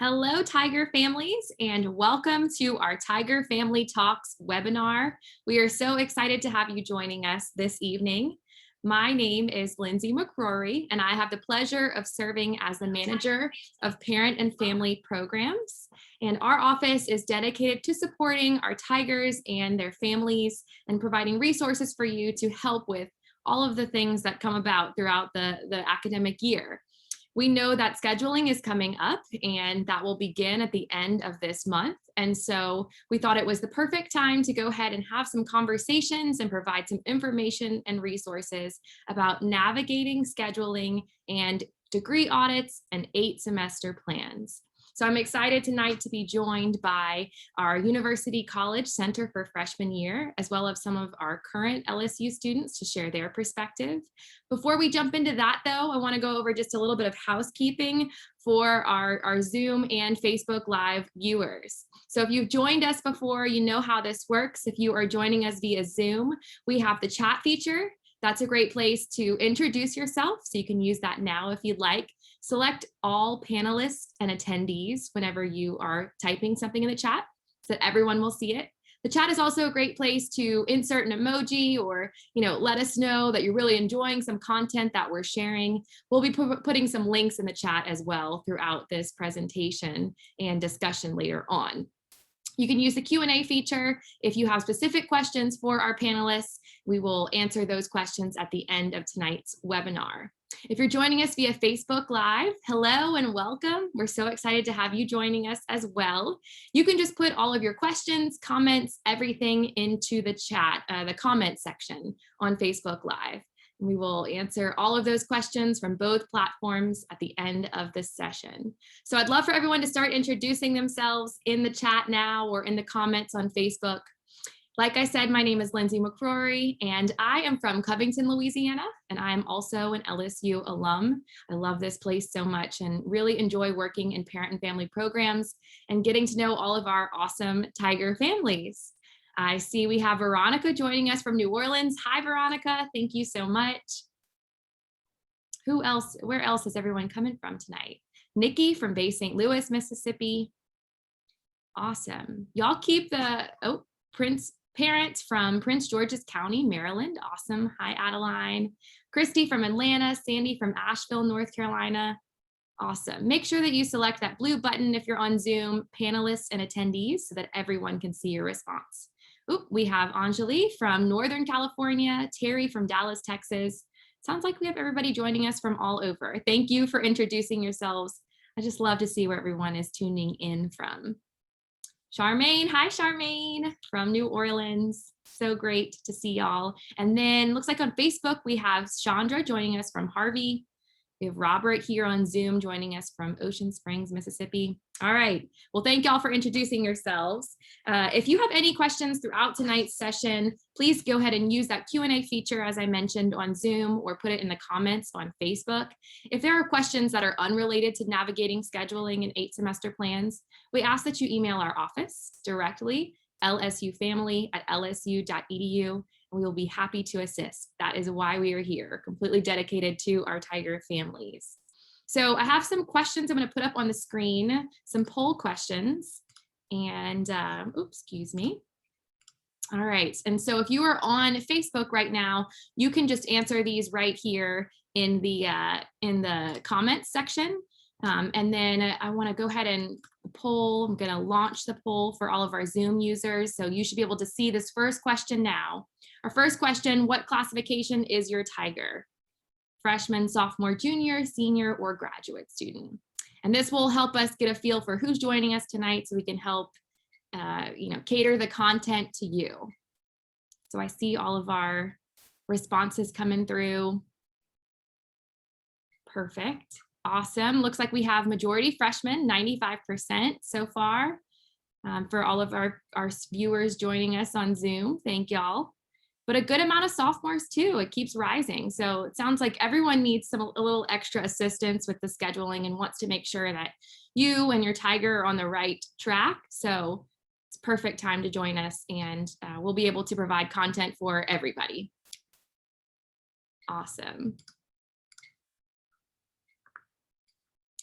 Hello, Tiger families, and welcome to our Tiger Family Talks webinar. We are so excited to have you joining us this evening. My name is Lindsay McCrory, and I have the pleasure of serving as the manager of Parent and Family programs. And our office is dedicated to supporting our Tigers and their families and providing resources for you to help with all of the things that come about throughout the academic year. We know that scheduling is coming up and that will begin at the end of this month. And so we thought it was the perfect time to go ahead and have some conversations and provide some information and resources about navigating scheduling and degree audits and 8-semester plans. So I'm excited tonight to be joined by our University College Center for Freshman Year, as well as some of our current LSU students to share their perspective. Before we jump into that though, I want to go over just a little bit of housekeeping for our Zoom and Facebook Live viewers. So if you've joined us before, you know how this works. If you are joining us via Zoom, we have the chat feature. That's a great place to introduce yourself, so you can use that now if you'd like. Select all panelists and attendees whenever you are typing something in the chat so that everyone will see it. The chat is also a great place to insert an emoji or, let us know that you're really enjoying some content that we're sharing. We'll be putting some links in the chat as well throughout this presentation and discussion later on. You can use the Q&A feature if you have specific questions for our panelists. We will answer those questions at the end of tonight's webinar. If you're joining us via Facebook Live, hello and welcome. We're so excited to have you joining us as well. You can just put all of your questions, comments, everything into the chat, the comment section on Facebook Live. We will answer all of those questions from both platforms at the end of this session. So I'd love for everyone to start introducing themselves in the chat now or in the comments on Facebook. Like I said, my name is Lindsay McCrory, and I am from Covington, Louisiana, and I'm also an LSU alum. I love this place so much and really enjoy working in parent and family programs and getting to know all of our awesome Tiger families. I see we have Veronica joining us from New Orleans. Hi, Veronica. Thank you so much. Who else? Where else is everyone coming from tonight? Nikki from Bay St. Louis, Mississippi. Awesome. Y'all keep the, Parents from Prince George's County, Maryland. Awesome. Hi, Adeline. Christy from Atlanta. Sandy from Asheville, North Carolina. Awesome. Make sure that you select that blue button if you're on Zoom, panelists and attendees, so that everyone can see your response. We have Anjali from Northern California, Terry from Dallas, Texas. Sounds like we have everybody joining us from all over. Thank you for introducing yourselves. I just love to see where everyone is tuning in from. Charmaine, hi Charmaine from New Orleans. So great to see y'all. And then looks like on Facebook, we have Chandra joining us from Harvey. We have Robert here on Zoom joining us from Ocean Springs, Mississippi. All right, well, thank y'all for introducing yourselves. If you have any questions throughout tonight's session, please go ahead and use that Q&A feature as I mentioned on Zoom, or put it in the comments on Facebook. If there are questions that are unrelated to navigating scheduling and 8-semester plans, we ask that you email our office directly, lsufamily@lsu.edu. We will be happy to assist. That is why we are here, completely dedicated to our Tiger families. So I have some questions I'm going to put up on the screen, some poll questions. And, excuse me. All right. And so if you are on Facebook right now, you can just answer these right here in the comments section. And then I want to go ahead and poll. I'm going to launch the poll for all of our Zoom users. So you should be able to see this first question now. Our first question, what classification is your Tiger? Freshman, sophomore, junior, senior, or graduate student? And this will help us get a feel for who's joining us tonight so we can help cater the content to you. So I see all of our responses coming through. Perfect. Awesome. Looks like we have majority freshmen, 95% so far, for all of our viewers joining us on Zoom. Thank y'all. But a good amount of sophomores too. It keeps rising. So it sounds like everyone needs a little extra assistance with the scheduling and wants to make sure that you and your Tiger are on the right track. So it's perfect time to join us, and we'll be able to provide content for everybody. Awesome.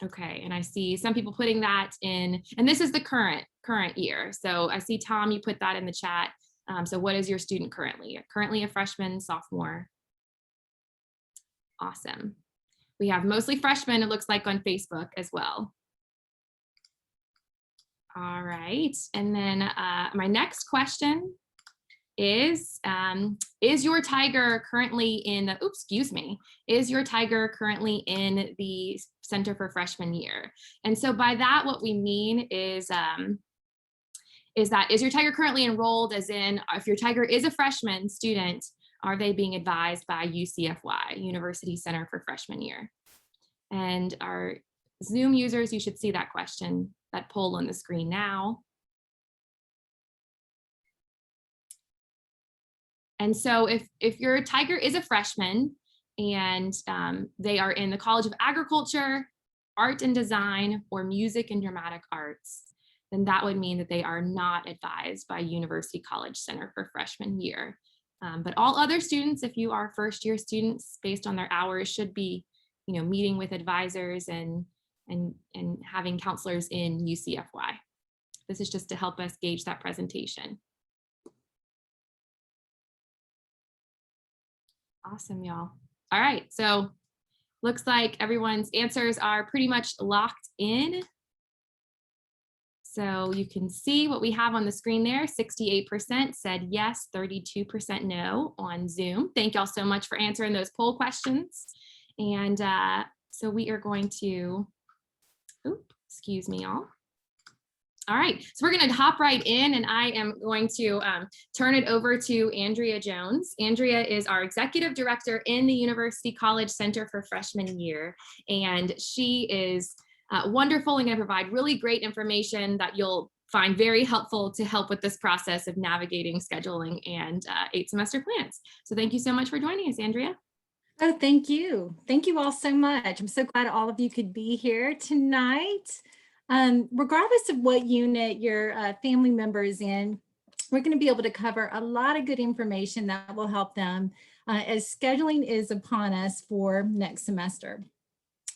Okay, and I see some people putting that in, and this is the current year. So I see, Tom, you put that in the chat. So what is your student currently? Currently a freshman, sophomore? Awesome. We have mostly freshmen, it looks like, on Facebook as well. All right, and then my next question is your Tiger currently in the, is your Tiger currently in the Center for Freshman Year? And so by that, what we mean is your Tiger currently enrolled, as in if your Tiger is a freshman student, are they being advised by UCFY, University Center for Freshman Year? And our Zoom users, you should see that question, that poll on the screen now. And so if your Tiger is a freshman and they are in the College of Agriculture, Art and Design, or Music and Dramatic Arts, then that would mean that they are not advised by University College Center for Freshman Year. But all other students, if you are first-year students, based on their hours, should be, meeting with advisors and having counselors in UCFY. This is just to help us gauge that presentation. Awesome, y'all. All right, so looks like everyone's answers are pretty much locked in. So you can see what we have on the screen there. 68% said yes, 32% no on Zoom. Thank y'all so much for answering those poll questions. And so we are going to, excuse me, y'all. All right, so we're going to hop right in, and I am going to turn it over to Andrea Jones. Andrea is our executive director in the University College Center for Freshman Year, and she is wonderful and going to provide really great information that you'll find very helpful to help with this process of navigating scheduling and 8 semester plans. So thank you so much for joining us, Andrea. Oh, thank you. Thank you all so much. I'm so glad all of you could be here tonight. Regardless of what unit your family member is in, we're going to be able to cover a lot of good information that will help them as scheduling is upon us for next semester.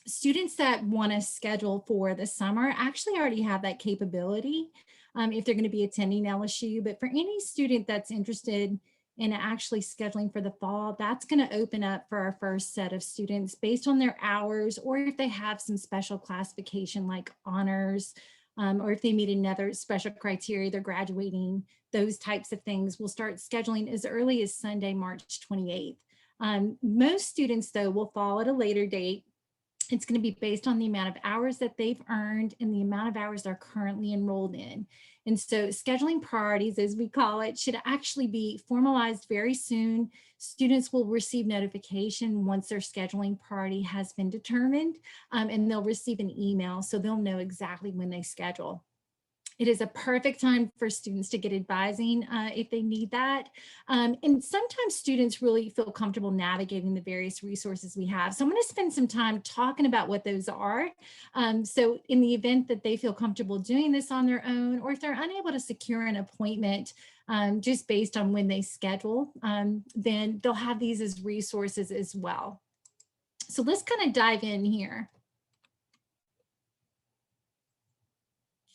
Students that want to schedule for the summer actually already have that capability if they're going to be attending LSU, but for any student that's interested in actually scheduling for the fall, that's going to open up for our first set of students based on their hours, or if they have some special classification like honors, or if they meet another special criteria, they're graduating, those types of things. We'll start scheduling as early as Sunday, March 28th. Most students, though, will fall at a later date. It's going to be based on the amount of hours that they've earned and the amount of hours they're currently enrolled in. And so scheduling priorities, as we call it, should actually be formalized very soon. Students will receive notification once their scheduling priority has been determined, and they'll receive an email so they'll know exactly when they schedule. It is a perfect time for students to get advising if they need that. And sometimes students really feel comfortable navigating the various resources we have. So I'm going to spend some time talking about what those are. So in the event that they feel comfortable doing this on their own, or if they're unable to secure an appointment just based on when they schedule, then they'll have these as resources as well. So let's kind of dive in here.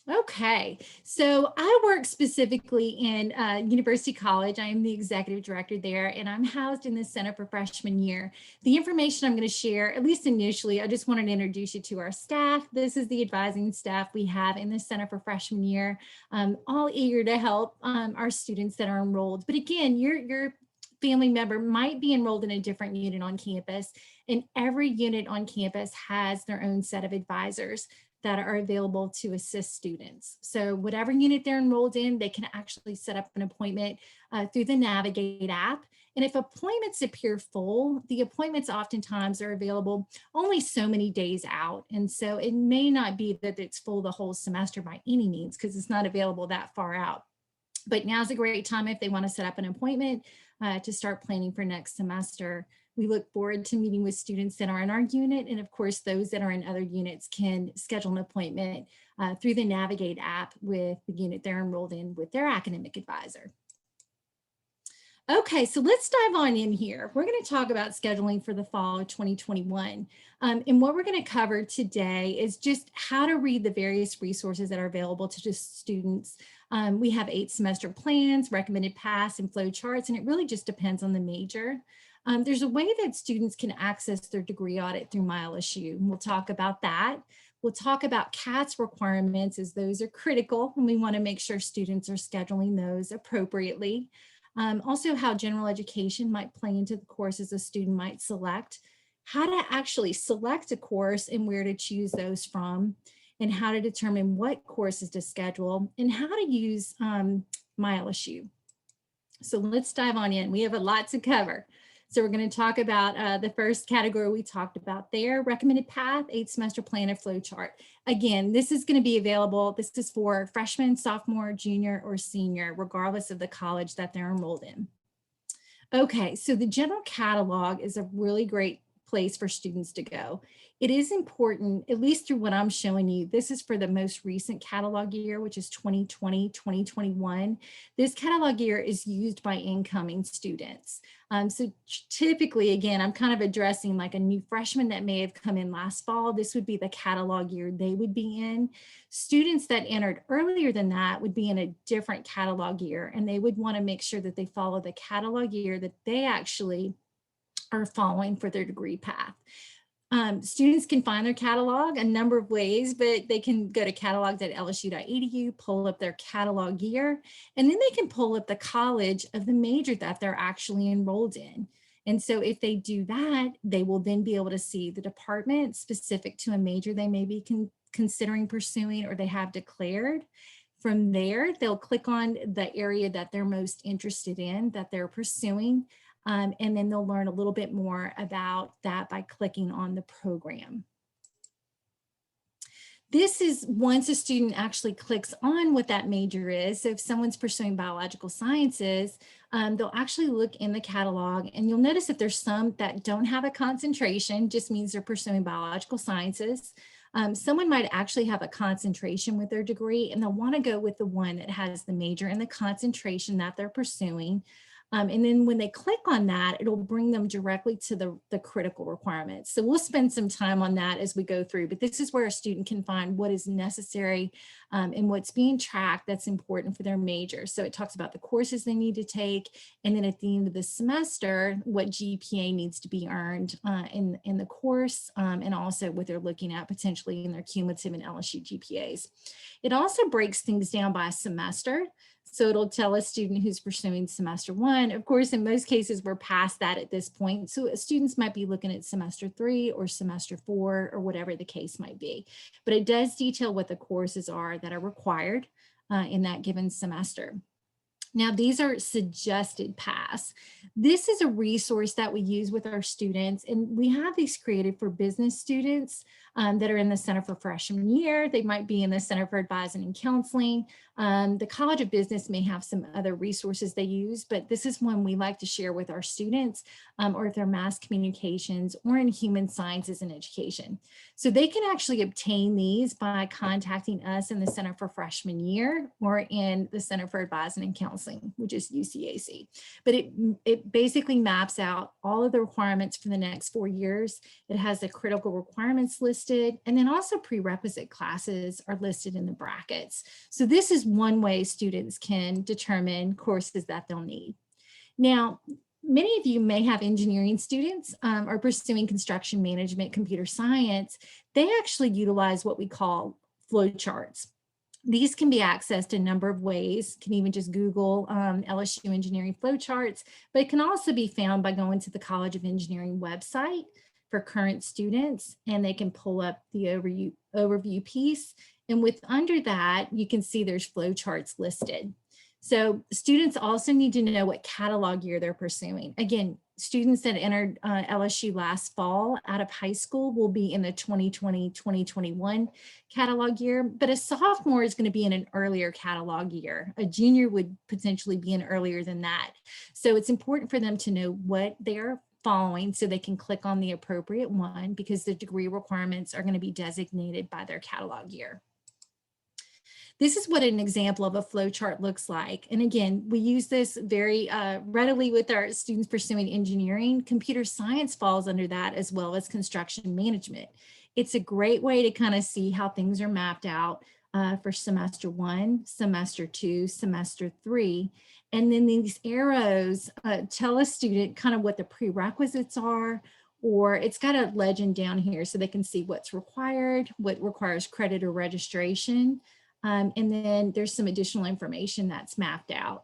Okay, so I work specifically in University College. I am the executive director there, and I'm housed in the Center for Freshman Year. The information I'm going to share, at least initially, I just wanted to introduce you to our staff. This is the advising staff we have in the Center for Freshman Year, all eager to help our students that are enrolled. But again, your family member might be enrolled in a different unit on campus, and every unit on campus has their own set of advisors that are available to assist students. So whatever unit they're enrolled in, they can actually set up an appointment through the Navigate app. And if appointments appear full, the appointments oftentimes are available only so many days out. And so it may not be that it's full the whole semester by any means, because it's not available that far out. But now's a great time if they want to set up an appointment to start planning for next semester. We look forward to meeting with students that are in our unit, and of course, those that are in other units can schedule an appointment through the Navigate app with the unit they're enrolled in with their academic advisor. Okay, so let's dive on in here. We're going to talk about scheduling for the fall of 2021. And what we're going to cover today is just how to read the various resources that are available to just students. We have 8 semester plans, recommended paths, and flow charts, and it really just depends on the major. There's a way that students can access their degree audit through MyLSU. We'll talk about that. We'll talk about CATS requirements, as those are critical, and we want to make sure students are scheduling those appropriately. Also, how general education might play into the courses a student might select, how to actually select a course and where to choose those from, and how to determine what courses to schedule, and how to use MyLSU. So let's dive on in. We have a lot to cover. So we're going to talk about the first category we talked about there, recommended path, 8 semester plan and flow chart. Again, this is going to be available. This is for freshman, sophomore, junior, or senior, regardless of the college that they're enrolled in. Okay, so the general catalog is a really great place for students to go. It is important, at least through what I'm showing you, this is for the most recent catalog year, which is 2020, 2021. This catalog year is used by incoming students. So typically, again, I'm kind of addressing like a new freshman that may have come in last fall. This would be the catalog year they would be in. Students that entered earlier than that would be in a different catalog year, and they would want to make sure that they follow the catalog year that they actually are following for their degree path. Students can find their catalog a number of ways, but they can go to catalogs.lsu.edu, pull up their catalog year, and then they can pull up the college of the major that they're actually enrolled in. And so if they do that, they will then be able to see the department specific to a major they may be considering pursuing or they have declared. From there, they'll click on the area that they're most interested in, that they're pursuing. And then they'll learn a little bit more about that by clicking on the program. This is once a student actually clicks on what that major is. So if someone's pursuing biological sciences, they'll actually look in the catalog, and you'll notice that there's some that don't have a concentration, just means they're pursuing biological sciences. Someone might actually have a concentration with their degree, and they'll want to go with the one that has the major and the concentration that they're pursuing. And then when they click on that, it'll bring them directly to the critical requirements. So we'll spend some time on that as we go through, but this is where a student can find what is necessary and what's being tracked that's important for their major. So it talks about the courses they need to take, and then at the end of the semester, what GPA needs to be earned in the course, and also what they're looking at potentially in their cumulative and LSU GPAs. It also breaks things down by semester. So it'll tell a student who's pursuing semester 1. Of course, in most cases, we're past that at this point. So students might be looking at semester 3 or semester 4 or whatever the case might be. But it does detail what the courses are that are required in that given semester. Now, these are suggested paths. This is a resource that we use with our students, and we have these created for business students that are in the Center for Freshman Year. They might be in the Center for Advising and Counseling. The College of Business may have some other resources they use, but this is one we like to share with our students, or if they're mass communications or in human sciences and education. So they can actually obtain these by contacting us in the Center for Freshman Year or in the Center for Advising and Counseling, which is UCAC. But it basically maps out all of the requirements for the next 4 years. It has the critical requirements listed, and then also prerequisite classes are listed in the brackets. So this is one way students can determine courses that they'll need. Now, many of you may have engineering students or pursuing construction management, computer science. They actually utilize what we call flow charts. These can be accessed a number of ways. You can even just Google LSU engineering flowcharts, but it can also be found by going to the College of Engineering website for current students, and they can pull up the overview piece. And with under that, you can see there's flowcharts listed. So students also need to know what catalog year they're pursuing. Again, students that entered LSU last fall out of high school will be in the 2020-2021 catalog year, but a sophomore is going to be in an earlier catalog year. A junior would potentially be in earlier than that. So it's important for them to know what they're following so they can click on the appropriate one, because the degree requirements are going to be designated by their catalog year. This is what an example of a flow chart looks like. And again, we use this very readily with our students pursuing engineering. Computer science falls under that, as well as construction management. It's a great way to kind of see how things are mapped out for semester 1, semester 2, semester 3. And then these arrows tell a student kind of what the prerequisites are, or it's got a legend down here so they can see what's required, what requires credit or registration. And then there's some additional information that's mapped out.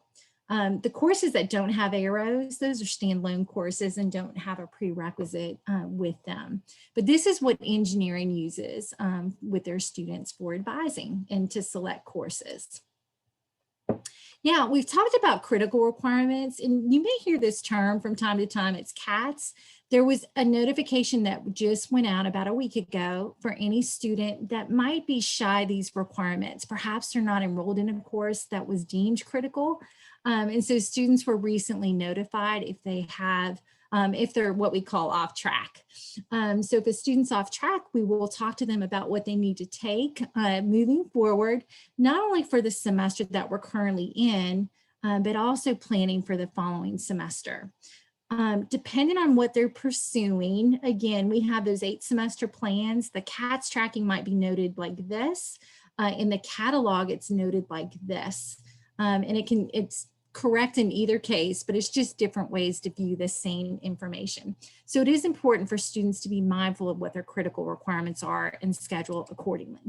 The courses that don't have arrows, those are standalone courses and don't have a prerequisite with them. But this is what engineering uses with their students for advising and to select courses. Now, we've talked about critical requirements, and you may hear this term from time to time, it's CATS. There was a notification that just went out about a week ago for any student that might be shy these requirements. Perhaps they're not enrolled in a course that was deemed critical. And so students were recently notified if they have if they're what we call off track. So if a student's off track, we will talk to them about what they need to take moving forward, not only for the semester that we're currently in, but also planning for the following semester. Depending on what they're pursuing, again, we have those 8 semester plans. The CATS tracking might be noted like this. In the catalog, it's noted like this. And it's correct in either case, but it's just different ways to view the same information. So it is important for students to be mindful of what their critical requirements are and schedule accordingly.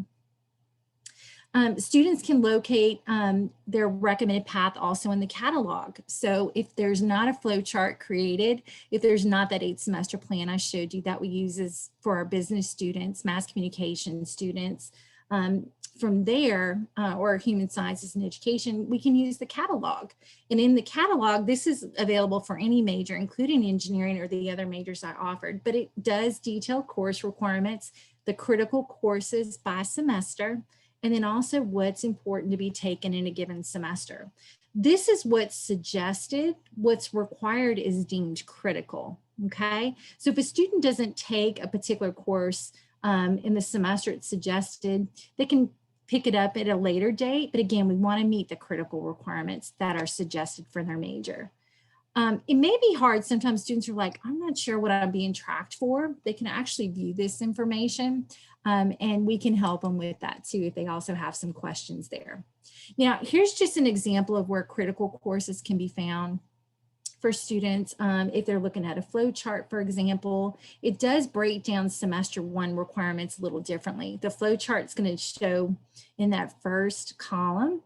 Students can locate their recommended path also in the catalog. So if there's not a flow chart created, if there's not that 8 semester plan I showed you that we use for our business students, mass communication students, from there, or human sciences and education, we can use the catalog. And in the catalog, this is available for any major, including engineering or the other majors I offered, but it does detail course requirements, the critical courses by semester, and then also what's important to be taken in a given semester. This is what's suggested. What's required is deemed critical, okay? So if a student doesn't take a particular course in the semester it's suggested, they can pick it up at a later date. But again, we want to meet the critical requirements that are suggested for their major. It may be hard. Sometimes students are like, I'm not sure what I'm being tracked for. They can actually view this information and we can help them with that too if they also have some questions there. Now, here's just an example of where critical courses can be found for students. If they're looking at a flow chart, for example, it does break down semester 1 requirements a little differently. The flow chart is going to show in that first column.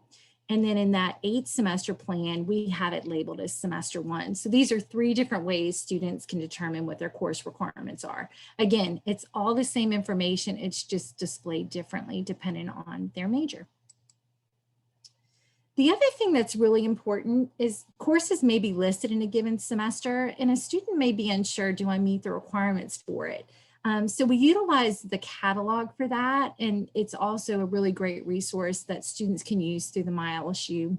And then in that 8 semester plan, we have it labeled as semester 1. So these are 3 different ways students can determine what their course requirements are. Again, it's all the same information. It's just displayed differently depending on their major. The other thing that's really important is courses may be listed in a given semester and a student may be unsure, do I meet the requirements for it? So we utilize the catalog for that, and it's also a really great resource that students can use through the MyLSU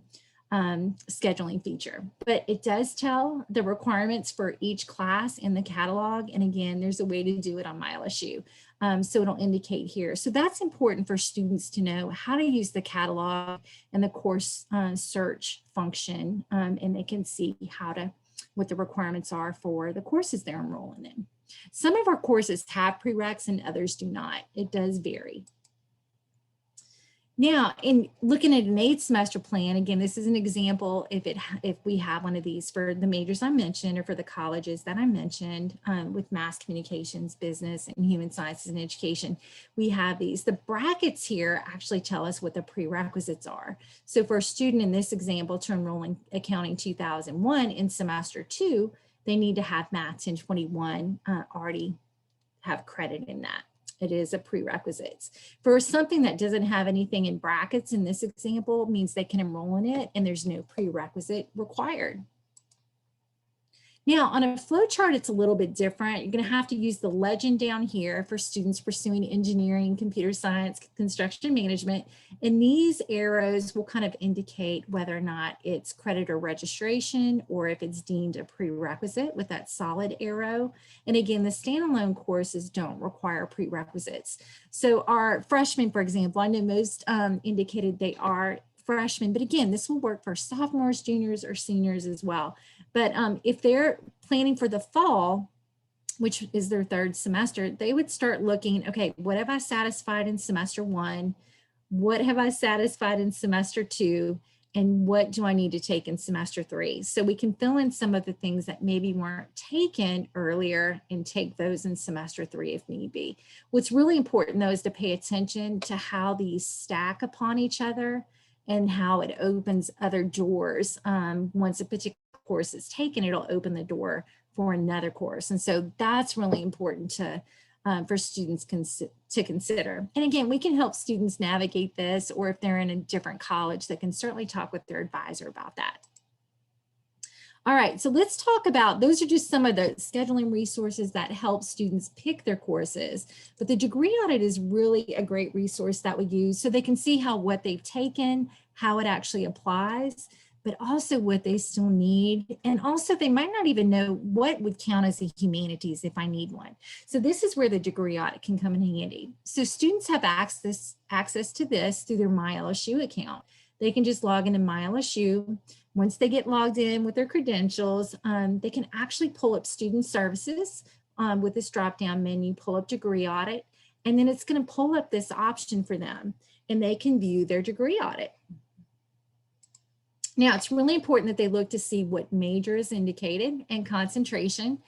scheduling feature. But it does tell the requirements for each class in the catalog, and again, there's a way to do it on MyLSU. So it'll indicate here. So that's important for students to know how to use the catalog and the course search function, and they can see what the requirements are for the courses they're enrolling in. Some of our courses have prereqs and others do not. It does vary. Now, in looking at an 8 semester plan, again, this is an example if we have one of these for the majors I mentioned or for the colleges that I mentioned with mass communications, business, and human sciences and education, we have these. The brackets here actually tell us what the prerequisites are. So for a student in this example to enroll in Accounting 2001 in semester 2, they need to have Math 1021 already have credit in that. It is a prerequisite. For something that doesn't have anything in brackets in this example, it means they can enroll in it and there's no prerequisite required. Now, on a flow chart, it's a little bit different. You're going to have to use the legend down here for students pursuing engineering, computer science, construction management. And these arrows will kind of indicate whether or not it's credit or registration, or if it's deemed a prerequisite with that solid arrow. And again, the standalone courses don't require prerequisites. So our freshmen, for example, I know most indicated they are freshmen, but again, this will work for sophomores, juniors, or seniors as well. But if they're planning for the fall, which is their third semester, they would start looking, okay, what have I satisfied in semester 1? What have I satisfied in semester 2? And what do I need to take in semester 3? So we can fill in some of the things that maybe weren't taken earlier and take those in semester 3 if need be. What's really important though is to pay attention to how these stack upon each other and how it opens other doors. Once a particular course is taken, it'll open the door for another course. And so that's really important to for students to consider. And again, we can help students navigate this, or if they're in a different college, they can certainly talk with their advisor about that. All right, so let's talk about, those are just some of the scheduling resources that help students pick their courses, but the degree audit is really a great resource that we use so they can see how what they've taken, how it actually applies, but also what they still need. And also they might not even know what would count as a humanities if I need one. So this is where the degree audit can come in handy. So students have access to this through their MyLSU account. They can just log into MyLSU. Once they get logged in with their credentials, they can actually pull up student services with this drop-down menu, pull up degree audit, and then it's going to pull up this option for them, and they can view their degree audit. Now, it's really important that they look to see what major is indicated and concentration.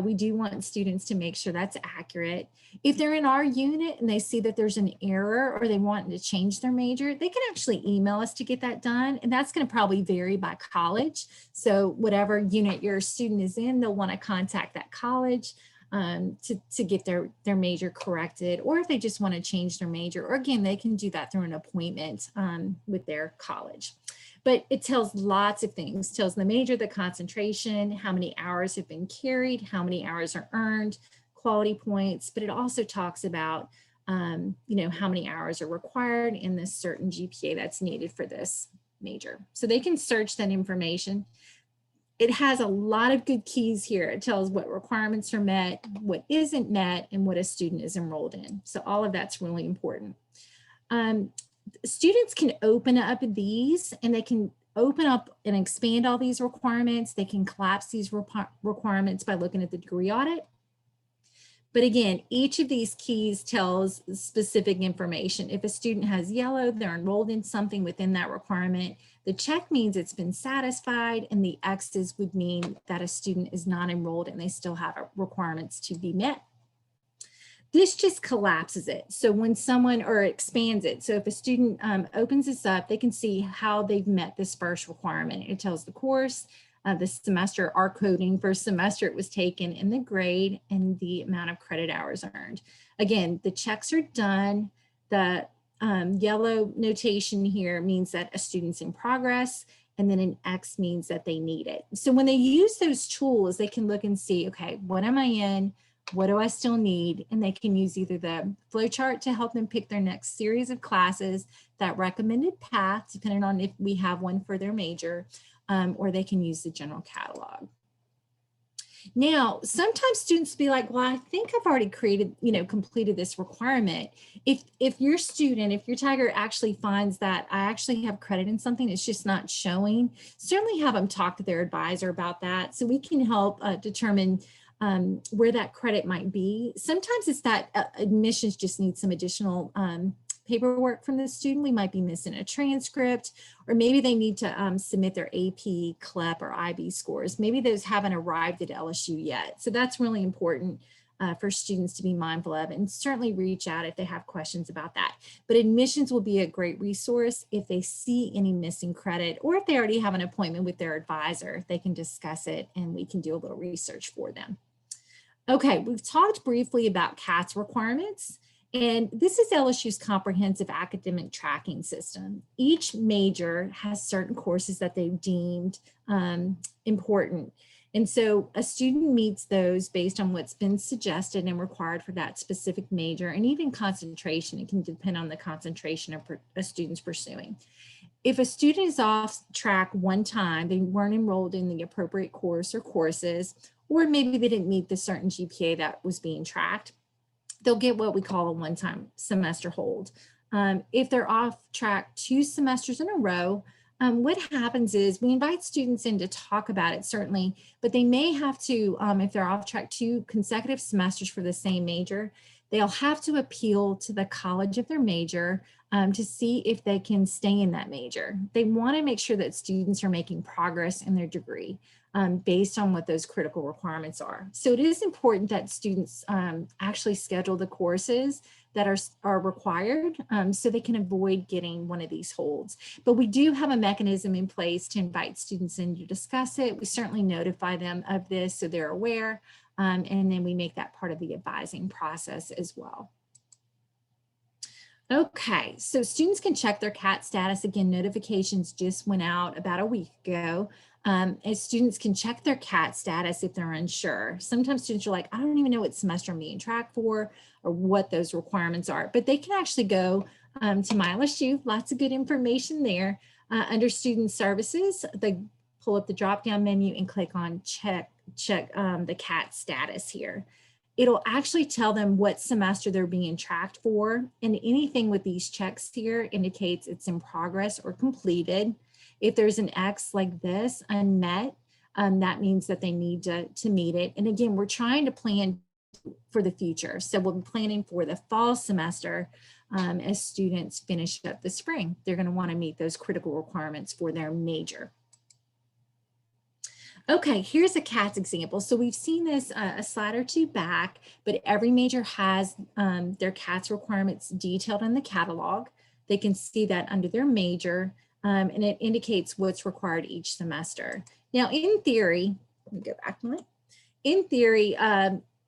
We do want students to make sure that's accurate. If they're in our unit and they see that there's an error or they want to change their major, they can actually email us to get that done. And that's going to probably vary by college. So whatever unit your student is in, they'll want to contact that college to get their major corrected, or if they just want to change their major, or again, they can do that through an appointment with their college. But it tells lots of things. It tells the major, the concentration, how many hours have been carried, how many hours are earned, quality points, but it also talks about, how many hours are required in this certain GPA that's needed for this major. So they can search that information. It has a lot of good keys here. It tells what requirements are met, what isn't met, and what a student is enrolled in. So all of that's really important. Students can open up these and they can open up and expand all these requirements. They can collapse these requirements by looking at the degree audit. But again, each of these keys tells specific information. If a student has yellow, they're enrolled in something within that requirement. The check means it's been satisfied, and the X's would mean that a student is not enrolled and they still have requirements to be met. This just collapses it. So when someone, or expands it. So if a student opens this up, they can see how they've met this first requirement. It tells the course, the semester, our coding, first semester it was taken, and the grade, and the amount of credit hours earned. Again, the checks are done. The yellow notation here means that a student's in progress, and then an X means that they need it. So when they use those tools, they can look and see, okay, what am I in? What do I still need? And they can use either the flow chart to help them pick their next series of classes, that recommended path, depending on if we have one for their major, or they can use the general catalog. Now, sometimes students be like, well, I think I've already completed this requirement. If your student, if your Tiger actually finds that I actually have credit in something, it's just not showing, certainly have them talk to their advisor about that so we can help determine where that credit might be. Sometimes it's that admissions just need some additional paperwork from the student. We might be missing a transcript, or maybe they need to submit their AP, CLEP, or IB scores. Maybe those haven't arrived at LSU yet. So that's really important for students to be mindful of, and certainly reach out if they have questions about that. But admissions will be a great resource if they see any missing credit, or if they already have an appointment with their advisor, they can discuss it and we can do a little research for them. Okay, we've talked briefly about CATS requirements, and this is LSU's comprehensive academic tracking system. Each major has certain courses that they've deemed important. And so a student meets those based on what's been suggested and required for that specific major, and even concentration. It can depend on the concentration a student's pursuing. If a student is off track one time, they weren't enrolled in the appropriate course or courses, or maybe they didn't meet the certain GPA that was being tracked, they'll get what we call a one-time semester hold. If they're off track 2 semesters in a row, what happens is we invite students in to talk about it, certainly, but they may have to, if they're off track 2 consecutive semesters for the same major, they'll have to appeal to the college of their major to see if they can stay in that major. They want to make sure that students are making progress in their degree based on what those critical requirements are. So it is important that students actually schedule the courses that are required so they can avoid getting one of these holds. But we do have a mechanism in place to invite students in to discuss it. We certainly notify them of this so they're aware, and then we make that part of the advising process as well. Okay, so students can check their CAT status. Again, notifications just went out about a week ago. As students can check their CAT status if they're unsure. Sometimes students are like, I don't even know what semester I'm being tracked for or what those requirements are, but they can actually go to my LSU, lots of good information there. Under student services, they pull up the drop-down menu and click on check the CAT status here. It'll actually tell them what semester they're being tracked for, and anything with these checks here indicates it's in progress or completed. If there's an X like this, unmet, that means that they need to meet it. And again, we're trying to plan for the future. So we'll be planning for the fall semester as students finish up the spring. They're going to want to meet those critical requirements for their major. Okay, here's a CATS example. So we've seen this a slide or two back, but every major has their CATS requirements detailed in the catalog. They can see that under their major, and it indicates what's required each semester. Now, in theory, let me go back a minute. In theory,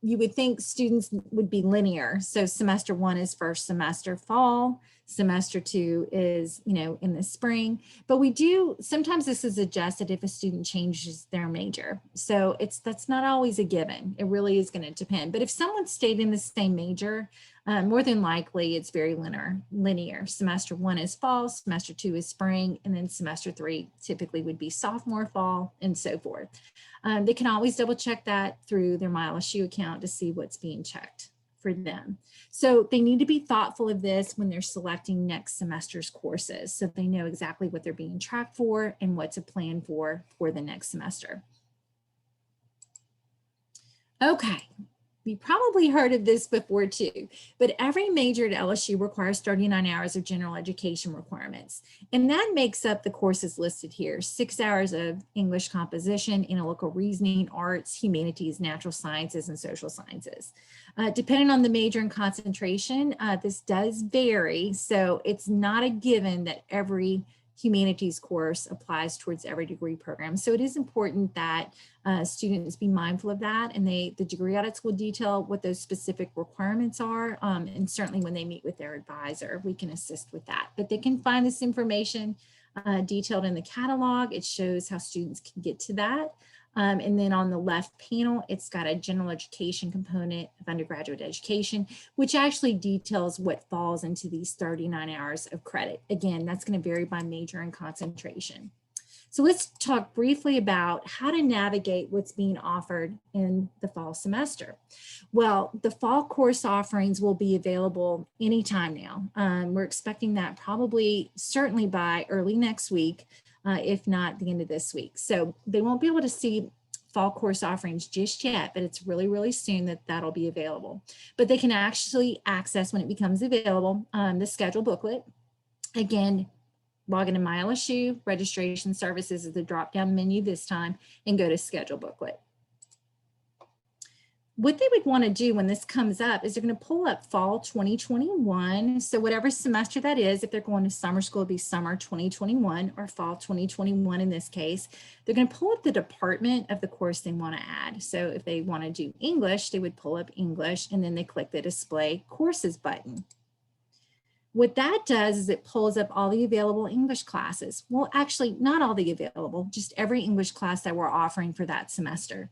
you would think students would be linear. So semester 1 is first semester fall, semester 2 is, in the spring, but we do, sometimes this is adjusted if a student changes their major. So that's not always a given. It really is going to depend. But if someone stayed in the same major, more than likely it's very linear. Semester 1 is fall, semester 2 is spring, and then semester 3 typically would be sophomore fall and so forth. They can always double check that through their MyLSU account to see what's being checked for them. So they need to be thoughtful of this when they're selecting next semester's courses, so they know exactly what they're being tracked for and what to plan for the next semester. Okay. You probably heard of this before too, but every major at LSU requires 39 hours of general education requirements. And that makes up the courses listed here: 6 hours of English composition, analytical reasoning, arts, humanities, natural sciences, and social sciences. Depending on the major and concentration, this does vary. So it's not a given that every humanities course applies towards every degree program. So it is important that students be mindful of that, and the degree audits will detail what those specific requirements are, and certainly when they meet with their advisor, we can assist with that. But they can find this information detailed in the catalog. It shows how students can get to that. And then on the left panel, it's got a general education component of undergraduate education, which actually details what falls into these 39 hours of credit. Again, that's going to vary by major and concentration. So let's talk briefly about how to navigate what's being offered in the fall semester. Well, the fall course offerings will be available anytime now. We're expecting that certainly by early next week, if not the end of this week. So they won't be able to see fall course offerings just yet, but it's really, really soon that'll be available. But they can actually access, when it becomes available, the schedule booklet. Again, log into MyLSU, registration services is the drop-down menu this time, and go to schedule booklet. What they would want to do when this comes up is they're going to pull up fall 2021. So whatever semester that is, if they're going to summer school, it'll be summer 2021 or fall 2021 in this case. They're going to pull up the department of the course they want to add. So if they want to do English, they would pull up English, and then they click the display courses button. What that does is it pulls up all the available English classes. Well, actually, not all the available, just every English class that we're offering for that semester.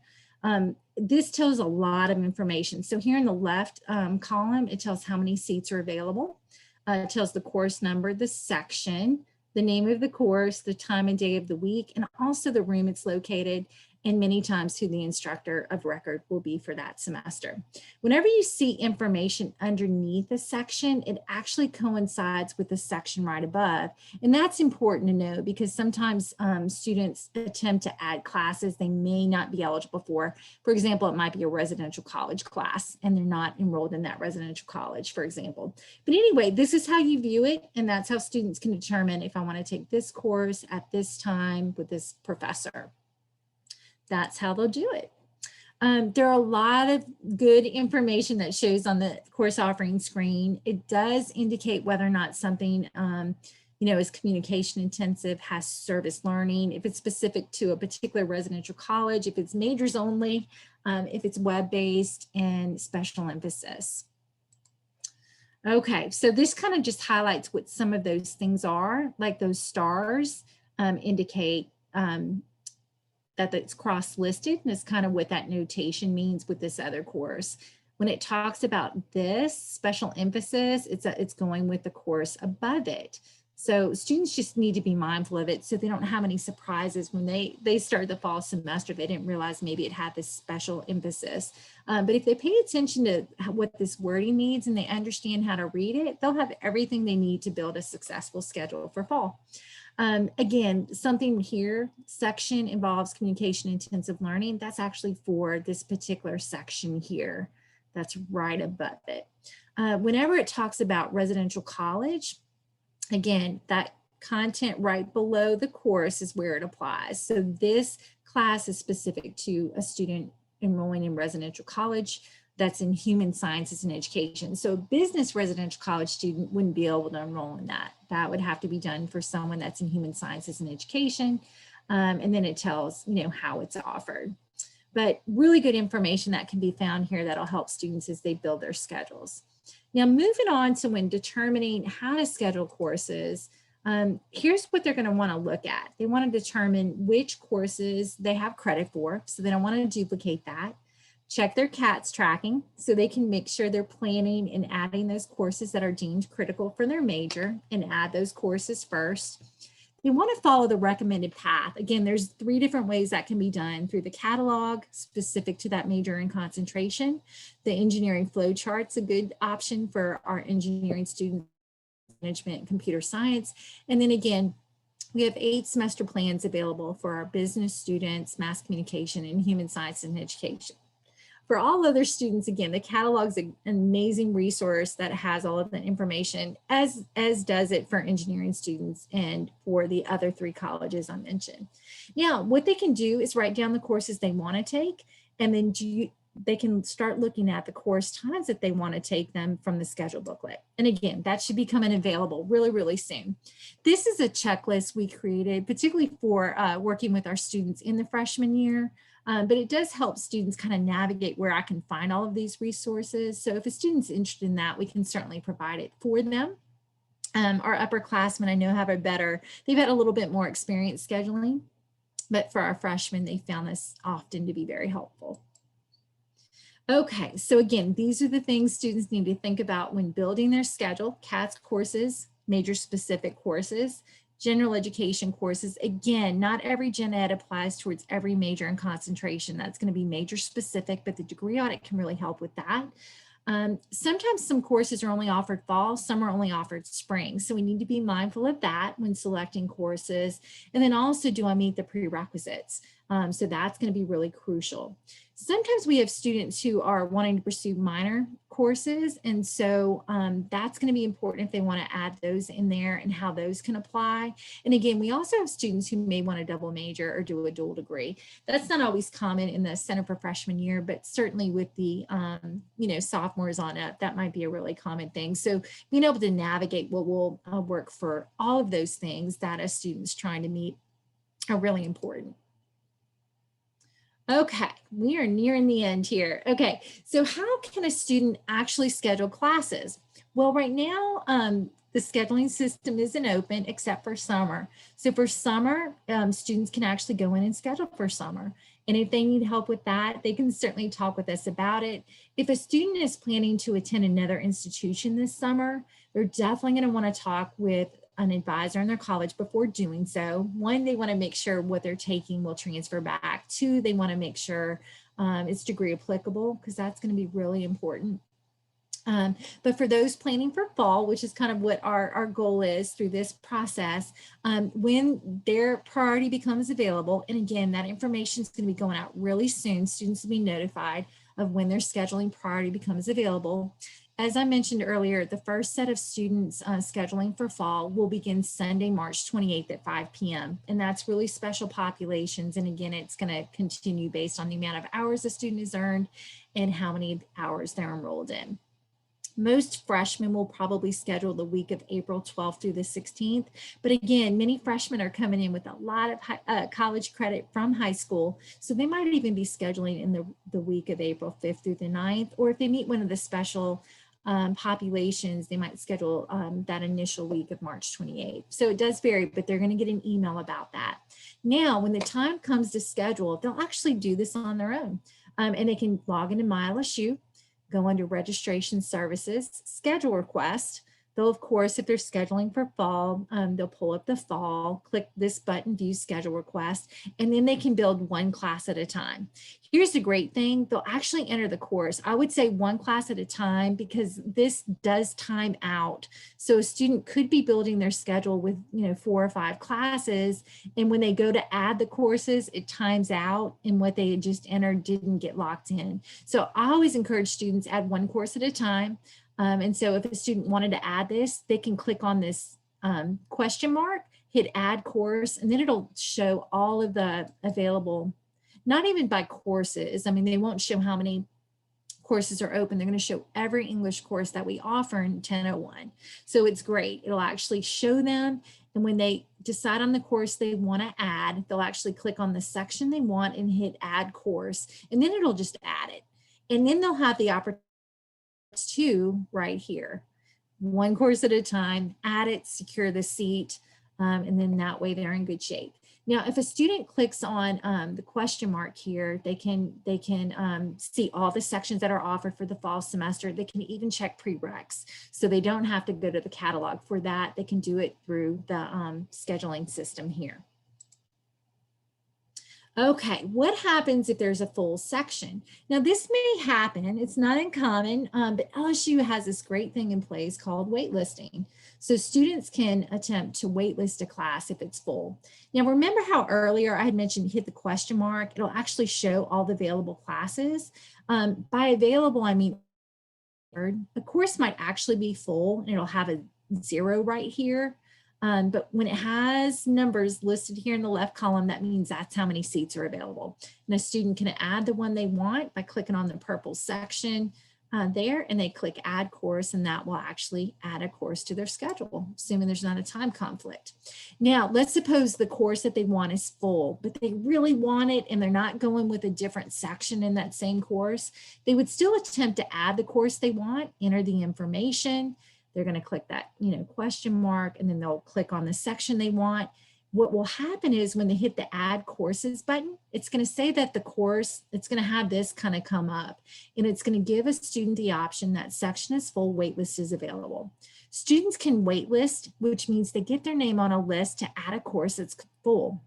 This tells a lot of information. So here in the left column, it tells how many seats are available. It tells the course number, the section, the name of the course, the time and day of the week, and also the room it's located, and many times who the instructor of record will be for that semester. Whenever you see information underneath a section, it actually coincides with the section right above. And that's important to know because sometimes students attempt to add classes they may not be eligible for. For example, it might be a residential college class and they're not enrolled in that residential college, for example. But anyway, this is how you view it. And that's how students can determine if I want to take this course at this time with this professor. That's how they'll do it. There are a lot of good information that shows on the course offering screen. It does indicate whether or not something is communication intensive, has service learning, if it's specific to a particular residential college, if it's majors only, if it's web-based, and special emphasis. Okay, so this kind of just highlights what some of those things are, like those stars indicate that it's cross-listed, and it's kind of what that notation means with this other course. When it talks about this special emphasis, it's going with the course above it. So students just need to be mindful of it so they don't have any surprises when they start the fall semester. They didn't realize maybe it had this special emphasis. But if they pay attention to what this wording means and they understand how to read it, they'll have everything they need to build a successful schedule for fall. Again, something here, section involves communication intensive learning. That's actually for this particular section here. That's right above it. Whenever it talks about residential college, again, that content right below the course is where it applies. So this class is specific to a student enrolling in residential college that's in human sciences and education. So a business residential college student wouldn't be able to enroll in that. That would have to be done for someone that's in human sciences and education. And then it tells, how it's offered. But really good information that can be found here that'll help students as they build their schedules. Now, moving on to when determining how to schedule courses, here's what they're going to want to look at. They want to determine which courses they have credit for, so they don't want to duplicate that. Check their CATS tracking so they can make sure they're planning and adding those courses that are deemed critical for their major and add those courses first. They want to follow the recommended path. Again, there's 3 different ways that can be done: through the catalog specific to that major and concentration. The engineering flow chart's a good option for our engineering students, management and computer science. And then again, we have 8 semester plans available for our business students, mass communication, and human science and education. For all other students, again, the catalog is an amazing resource that has all of the information, as does it for engineering students and for the other 3 colleges I mentioned. Now, what they can do is write down the courses they want to take, and then they can start looking at the course times that they want to take them from the schedule booklet. And again, that should be coming available really, really soon. This is a checklist we created, particularly for working with our students in the freshman year. But it does help students kind of navigate where I can find all of these resources. So if a student's interested in that, we can certainly provide it for them. Our upperclassmen, I know, they've had a little bit more experience scheduling, but for our freshmen, they found this often to be very helpful. Okay, so again, these are the things students need to think about when building their schedule: CATS courses, major specific courses, general education courses. Again, not every gen ed applies towards every major and concentration. That's going to be major specific, but the degree audit can really help with that. Sometimes some courses are only offered fall, some are only offered spring. So we need to be mindful of that when selecting courses. And then also, do I meet the prerequisites? So that's going to be really crucial. Sometimes we have students who are wanting to pursue minor courses. And so that's going to be important if they want to add those in there and how those can apply. And again, we also have students who may want to double major or do a dual degree. That's not always common in the Center for Freshman Year, but certainly with the sophomores on up, that might be a really common thing. So being able to navigate what will work for all of those things that a student's trying to meet are really important. Okay, we are nearing the end here. Okay, so how can a student actually schedule classes? Well, right now, the scheduling system isn't open except for summer. So for summer, students can actually go in and schedule for summer. And if they need help with that, they can certainly talk with us about it. If a student is planning to attend another institution this summer, they're definitely going to want to talk with an advisor in their college before doing so. One, they want to make sure what they're taking will transfer back. Two, they want to make sure it's degree applicable, because that's going to be really important. But for those planning for fall, which is kind of what our goal is through this process, when their priority becomes available, and again, that information is going to be going out really soon, students will be notified of when their scheduling priority becomes available. As I mentioned earlier, the first set of students scheduling for fall will begin Sunday, March 28th at 5 p.m. And that's really special populations. And again, it's going to continue based on the amount of hours a student has earned and how many hours they're enrolled in. Most freshmen will probably schedule the week of April 12th through the 16th. But again, many freshmen are coming in with a lot of college credit from high school. So they might even be scheduling in the week of April 5th through the 9th. Or if they meet one of the special populations, they might schedule that initial week of March 28th. So it does vary, but they're going to get an email about that. Now, when the time comes to schedule, they'll actually do this on their own. And they can log into MyLSU, go under registration services, schedule request. They'll, of course, if they're scheduling for fall, they'll pull up the fall, click this button, view schedule request, and then they can build one class at a time. Here's the great thing, they'll actually enter the course. I would say one class at a time, because this does time out. So a student could be building their schedule with 4 or 5 classes, and when they go to add the courses, it times out, and what they had just entered didn't get locked in. So I always encourage students add one course at a time. And so if a student wanted to add this, they can click on this question mark, hit add course, and then it'll show all of the available, not even by courses. I mean, they won't show how many courses are open. They're going to show every English course that we offer in 1001. So it's great. It'll actually show them. And when they decide on the course they want to add, they'll actually click on the section they want and hit add course, and then it'll just add it. And then they'll have the opportunity to right here, one course at a time, add it, secure the seat, and then that way they're in good shape. Now, if a student clicks on the question mark here, they can see all the sections that are offered for the fall semester. They can even check prereqs, so they don't have to go to the catalog for that. They can do it through the scheduling system here. Okay, what happens if there's a full section? Now, this may happen. It's not uncommon, but LSU has this great thing in place called waitlisting. So students can attempt to waitlist a class if it's full. Now, remember how earlier I had mentioned hit the question mark? It'll actually show all the available classes. By available, I mean the course might actually be full, and it'll have a 0 right here. But when it has numbers listed here in the left column, that means that's how many seats are available. And a student can add the one they want by clicking on the purple section there, and they click add course, and that will actually add a course to their schedule, assuming there's not a time conflict. Now, let's suppose the course that they want is full, but they really want it and they're not going with a different section in that same course. They would still attempt to add the course they want, enter the information. They're going to click that, question mark, and then they'll click on the section they want. What will happen is when they hit the add courses button, it's going to say that the course, it's going to have this kind of come up, and it's going to give a student the option that section is full, waitlist is available. Students can waitlist, which means they get their name on a list to add a course that's full.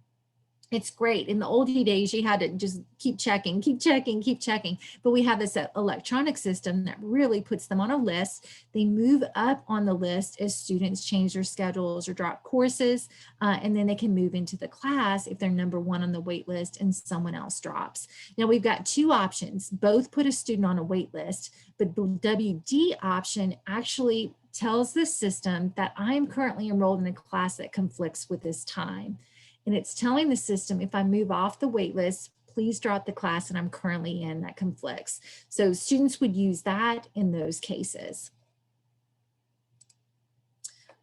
It's great. In the oldie days, you had to just keep checking. But we have this electronic system that really puts them on a list. They move up on the list as students change their schedules or drop courses, and then they can move into the class if they're number 1 on the wait list and someone else drops. Now, we've got 2 options. Both put a student on a wait list, but the WD option actually tells the system that I'm currently enrolled in a class that conflicts with this time. And it's telling the system, if I move off the wait list, please drop the class that I'm currently in that conflicts. So students would use that in those cases.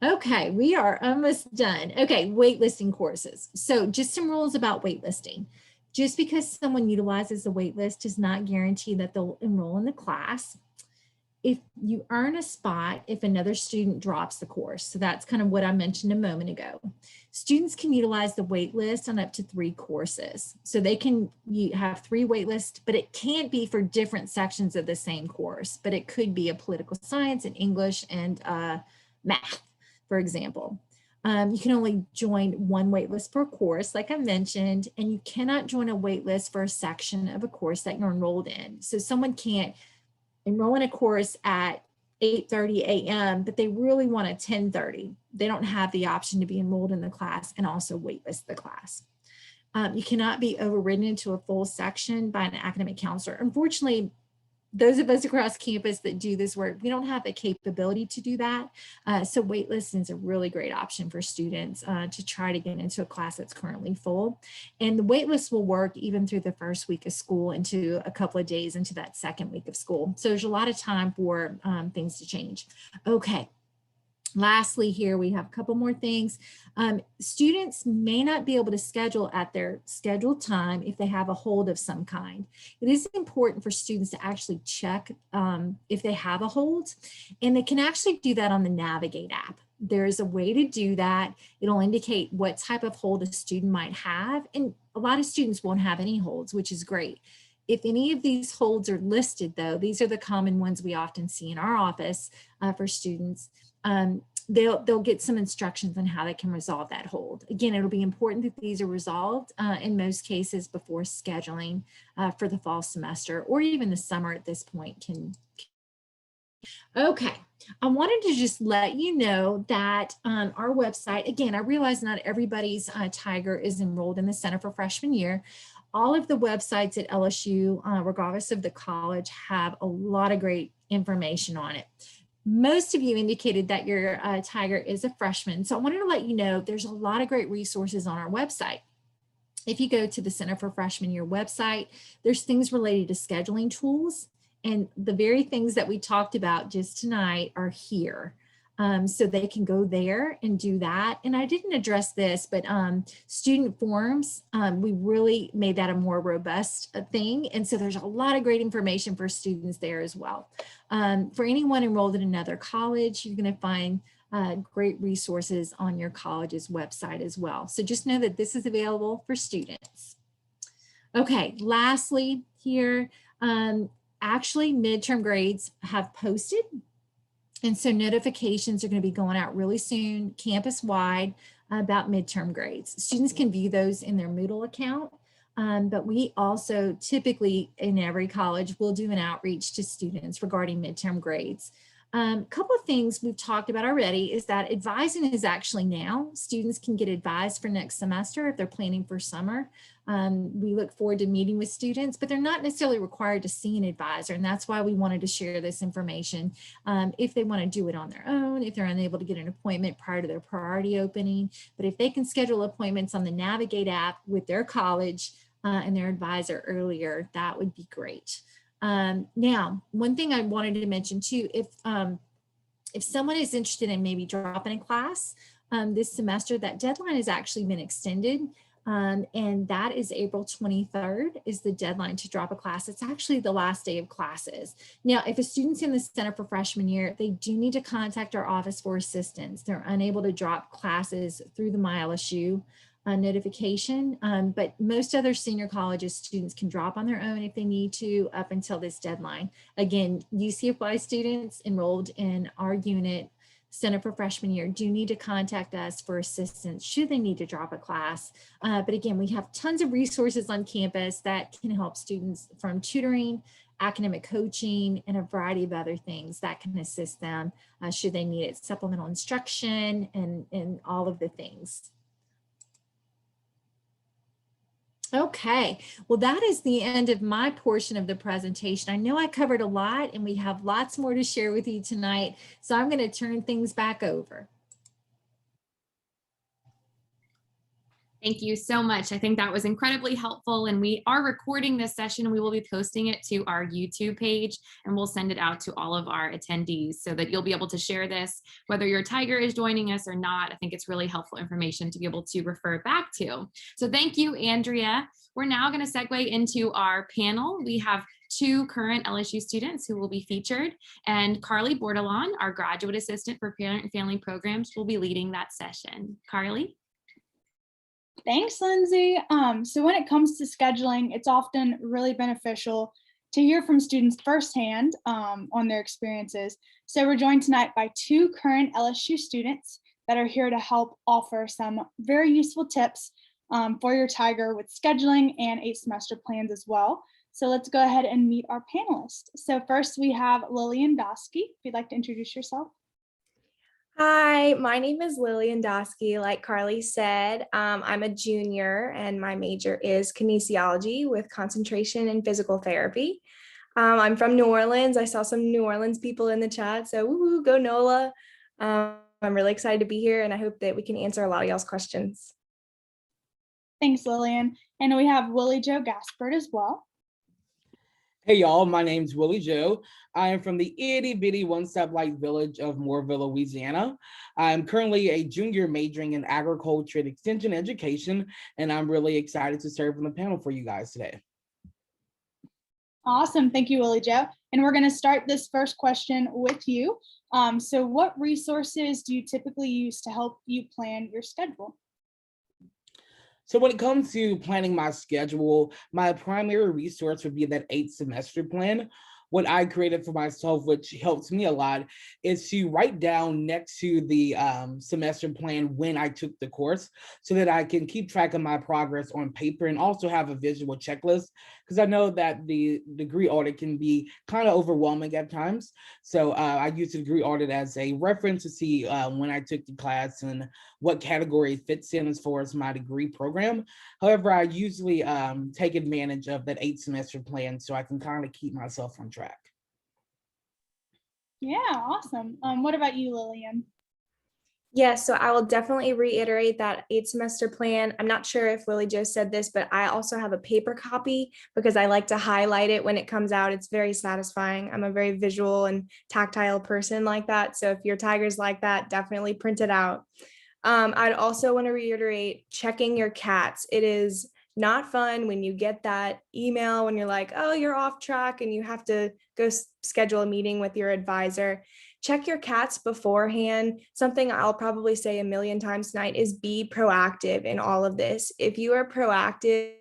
Okay, we are almost done. Okay, waitlisting courses. So just some rules about waitlisting. Just because someone utilizes the wait list does not guarantee that they'll enroll in the class. If you earn a spot, if another student drops the course. So that's kind of what I mentioned a moment ago. Students can utilize the wait list on up to 3 courses. So they can have 3 wait lists, but it can't be for different sections of the same course, but it could be a political science and English and math, for example. You can only join 1 wait list per course, like I mentioned, and you cannot join a wait list for a section of a course that you're enrolled in. So someone can't enroll in a course at 8:30 a.m., but they really want a 10:30. They don't have the option to be enrolled in the class and also waitlist the class. You cannot be overridden into a full section by an academic counselor. Unfortunately, those of us across campus that do this work, we don't have the capability to do that. So waitlisting is a really great option for students to try to get into a class that's currently full. And the waitlist will work even through the first week of school into a couple of days into that second week of school. So there's a lot of time for things to change. Okay. Lastly, here we have a couple more things. Students may not be able to schedule at their scheduled time if they have a hold of some kind. It is important for students to actually check if they have a hold, and they can actually do that on the Navigate app. There's a way to do that. It'll indicate what type of hold a student might have, and a lot of students won't have any holds, which is great. If any of these holds are listed, though, these are the common ones we often see in our office for students. They'll get some instructions on how they can resolve that hold. Again, it'll be important that these are resolved in most cases before scheduling for the fall semester or even the summer at this point. Okay, I wanted to just let you know that our website, again, I realize not everybody's Tiger is enrolled in the Center for Freshman Year. All of the websites at LSU, regardless of the college, have a lot of great information on it. Most of you indicated that your Tiger is a freshman. So I wanted to let you know there's a lot of great resources on our website. If you go to the Center for Freshman Year website, there's things related to scheduling tools. And the very things that we talked about just tonight are here. So they can go there and do that. And I didn't address this, but student forums, we really made that a more robust thing. And so there's a lot of great information for students there as well. For anyone enrolled in another college, you're going to find great resources on your college's website as well. So just know that this is available for students. Okay, lastly here, actually midterm grades have posted. And so notifications are going to be going out really soon, campus-wide, about midterm grades. Students can view those in their Moodle account, but we also typically in every college will do an outreach to students regarding midterm grades. A couple of things we've talked about already is that advising is actually now. Students can get advised for next semester if they're planning for summer. We look forward to meeting with students, but they're not necessarily required to see an advisor. And that's why we wanted to share this information. If they want to do it on their own, if they're unable to get an appointment prior to their priority opening, but if they can schedule appointments on the Navigate app with their college and their advisor earlier, that would be great. Now, one thing I wanted to mention too, if someone is interested in maybe dropping a class this semester, that deadline has actually been extended. And that is April 23rd is the deadline to drop a class. It's actually the last day of classes. Now, if a student's in the Center for Freshman Year, they do need to contact our office for assistance. They're unable to drop classes through the MyLSU notification, but most other senior colleges students can drop on their own if they need to up until this deadline. Again, UCFY students enrolled in our unit, Center for Freshman Year, do need to contact us for assistance should they need to drop a class. But again, we have tons of resources on campus that can help students from tutoring, academic coaching, and a variety of other things that can assist them should they need it, supplemental instruction and all of the things. Okay, well, that is the end of my portion of the presentation. I know I covered a lot and we have lots more to share with you tonight, so I'm going to turn things back over. Thank you so much. I think that was incredibly helpful. And we are recording this session. We will be posting it to our YouTube page, and we'll send it out to all of our attendees so that you'll be able to share this, whether your tiger is joining us or not. I think it's really helpful information to be able to refer back to. So thank you, Andrea. We're now going to segue into our panel. We have two current LSU students who will be featured, and Carly Bordelon, our graduate assistant for Parent and Family Programs, will be leading that session. Carly? Thanks, Lindsay. So when it comes to scheduling, it's often really beneficial to hear from students firsthand on their experiences. So we're joined tonight by two current LSU students that are here to help offer some very useful tips for your tiger with scheduling and 8-semester plans as well. So let's go ahead and meet our panelists. So first we have Lillian Dosky. If you'd like to introduce yourself. Hi, my name is Lillian Dosky. Like Carly said, I'm a junior and my major is kinesiology with concentration in physical therapy. I'm from New Orleans. I saw some New Orleans people in the chat, so woo, go NOLA. I'm really excited to be here, and I hope that we can answer a lot of y'all's questions. Thanks, Lillian. And we have Willie Joe Gaspard as well. Hey y'all, my name's Willie Joe. I am from the itty bitty one-stop-like village of Mooreville, Louisiana. I'm currently a junior majoring in agriculture and extension education, and I'm really excited to serve on the panel for you guys today. Awesome, thank you, Willie Joe. And we're gonna start this first question with you. So what resources do you typically use to help you plan your schedule? So when it comes to planning my schedule, my primary resource would be that 8-semester plan. What I created for myself, which helps me a lot, is to write down next to the semester plan when I took the course so that I can keep track of my progress on paper and also have a visual checklist, because I know that the degree audit can be kind of overwhelming at times. So I use the degree audit as a reference to see when I took the class and what category it fits in as far as my degree program. However, I usually take advantage of that 8-semester plan so I can kind of keep myself on track. Yeah, awesome. What about you, Lillian? Yes, so I will definitely reiterate that 8-semester plan. I'm not sure if Willie Joe said this, but I also have a paper copy because I like to highlight it when it comes out. It's very satisfying. I'm a very visual and tactile person like that. So if your tiger's like that, definitely print it out. I'd also want to reiterate checking your cats. It is not fun when you get that email when you're like, oh, you're off track and you have to go schedule a meeting with your advisor. Check your cats beforehand. Something I'll probably say a million times tonight is be proactive in all of this. If you are proactive,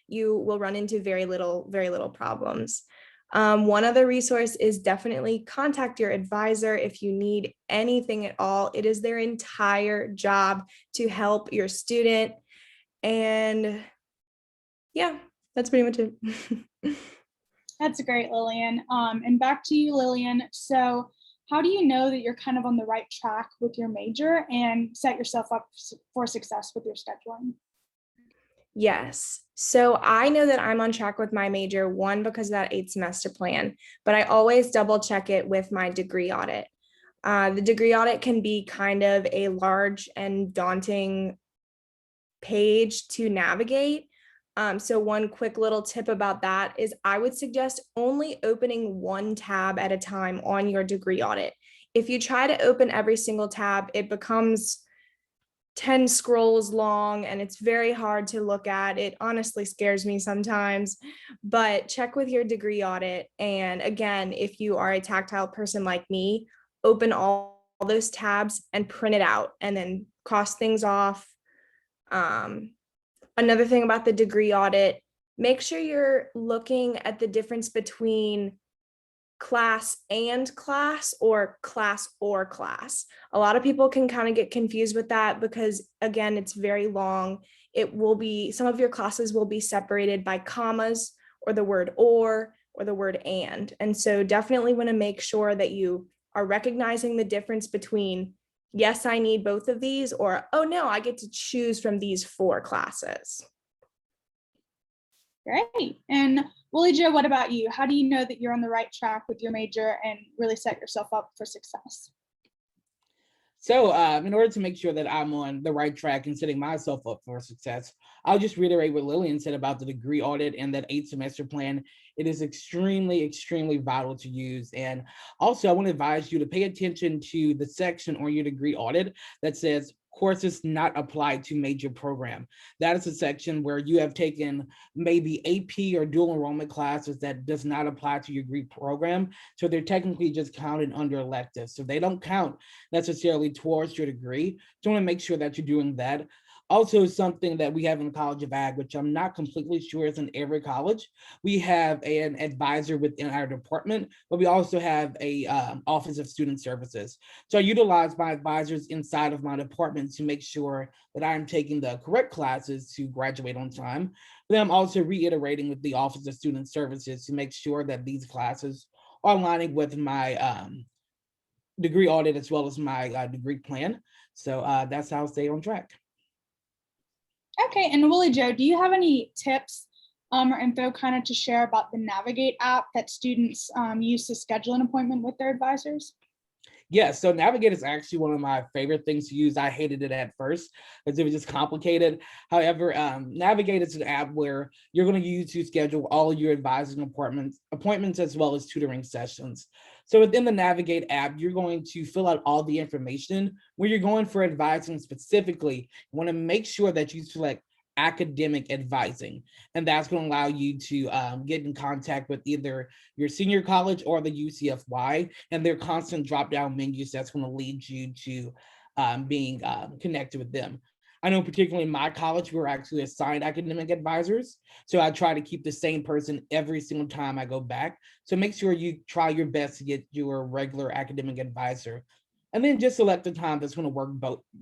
you will run into very little problems. One other resource is definitely contact your advisor if you need anything at all. It is their entire job to help your student. And yeah, that's pretty much it. That's great, Lillian. And back to you, Lillian. So how do you know that you're kind of on the right track with your major and set yourself up for success with your scheduling? Yes. So I know that I'm on track with my major, one, because of that 8-semester plan, but I always double check it with my degree audit. The degree audit can be kind of a large and daunting page to navigate. So one quick little tip about that is I would suggest only opening one tab at a time on your degree audit. If you try to open every single tab, it becomes 10 scrolls long and it's very hard to look at. It honestly scares me sometimes, but check with your degree audit. And again, if you are a tactile person like me, open all those tabs and print it out and then cross things off. Another thing about the degree audit, make sure you're looking at the difference between class and class or class or class. A lot of people can kind of get confused with that because again, it's very long. It will be, some of your classes will be separated by commas or the word or the word and. And so definitely want to make sure that you are recognizing the difference between, yes, I need both of these, or, oh no, I get to choose from these 4 classes. Great. And Willie Joe, what about you? How do you know that you're on the right track with your major and really set yourself up for success? So in order to make sure that I'm on the right track and setting myself up for success, I'll just reiterate what Lillian said about the degree audit and that 8-semester plan. It is extremely, extremely vital to use. And also I want to advise you to pay attention to the section on your degree audit that says courses not applied to major program. That is a section where you have taken maybe AP or dual enrollment classes that does not apply to your degree program. So they're technically just counted under electives. So they don't count necessarily towards your degree. So I want to make sure that you're doing that. Also, something that we have in the College of Ag, which I'm not completely sure is in every college, we have an advisor within our department, but we also have a Office of Student Services. So I utilize my advisors inside of my department to make sure that I'm taking the correct classes to graduate on time. But then I'm also reiterating with the Office of Student Services to make sure that these classes are aligning with my degree audit as well as my degree plan. So that's how I stay on track. Okay, and Willie Joe, do you have any tips or info kind of to share about the Navigate app that students use to schedule an appointment with their advisors? Yeah, so Navigate is actually one of my favorite things to use. I hated it at first because it was just complicated. However, Navigate is an app where you're going to use to schedule all of your advising appointments as well as tutoring sessions. So within the Navigate app, you're going to fill out all the information. When you're going for advising specifically, you want to make sure that you select academic advising, and that's going to allow you to get in contact with either your senior college or the UCFY, and their constant drop-down menus that's going to lead you to being connected with them. I know particularly in my college, we were actually assigned academic advisors. So I try to keep the same person every single time I go back. So make sure you try your best to get your regular academic advisor. And then just select the time that's going to work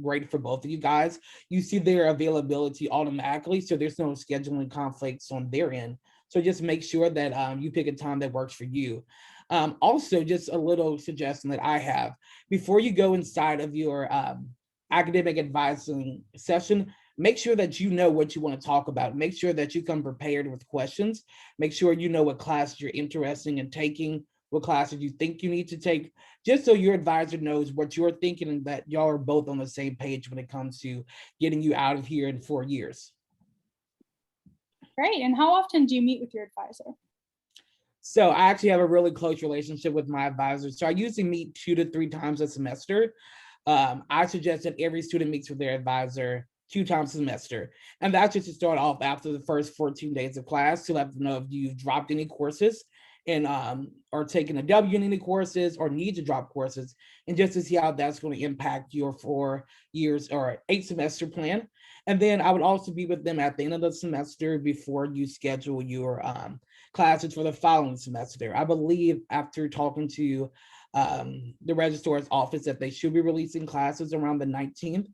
great for both of you guys. You see their availability automatically, so there's no scheduling conflicts on their end. So just make sure that you pick a time that works for you. Also, just a little suggestion that I have. Before you go inside of your academic advising session, make sure that you know what you want to talk about. Make sure that you come prepared with questions. Make sure you know what class you're interested in taking, what classes you think you need to take, just so your advisor knows what you're thinking and that y'all are both on the same page when it comes to getting you out of here in 4 years. Great. And how often do you meet with your advisor? So I actually have a really close relationship with my advisor. So I usually meet 2 to 3 times a semester. I suggest that every student meets with their advisor 2 times a semester. And that's just to start off after the first 14 days of class to let them know if you've dropped any courses and or taken a W in any courses or need to drop courses, and just to see how that's going to impact your 4 years or 8-semester plan. And then I would also be with them at the end of the semester before you schedule your classes for the following semester. I believe after talking to the registrar's office that they should be releasing classes around the 19th.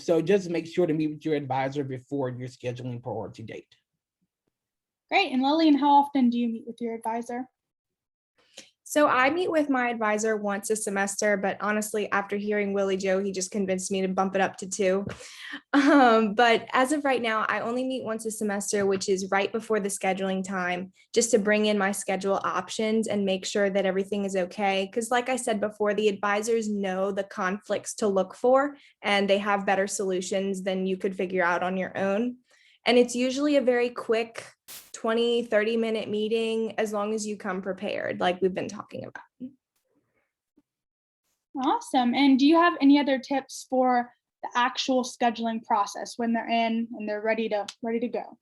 So just make sure to meet with your advisor before your scheduling priority date. Great. And Lillian, how often do you meet with your advisor? So I meet with my advisor once a semester, but honestly, after hearing Willie Joe, he just convinced me to bump it up to 2. But as of right now, I only meet once a semester, which is right before the scheduling time, just to bring in my schedule options and make sure that everything is okay. Because like I said before, the advisors know the conflicts to look for, and they have better solutions than you could figure out on your own. And it's usually a very quick 20-30 minute meeting, as long as you come prepared, like we've been talking about. Awesome. And do you have any other tips for the actual scheduling process when they're in and they're ready to go?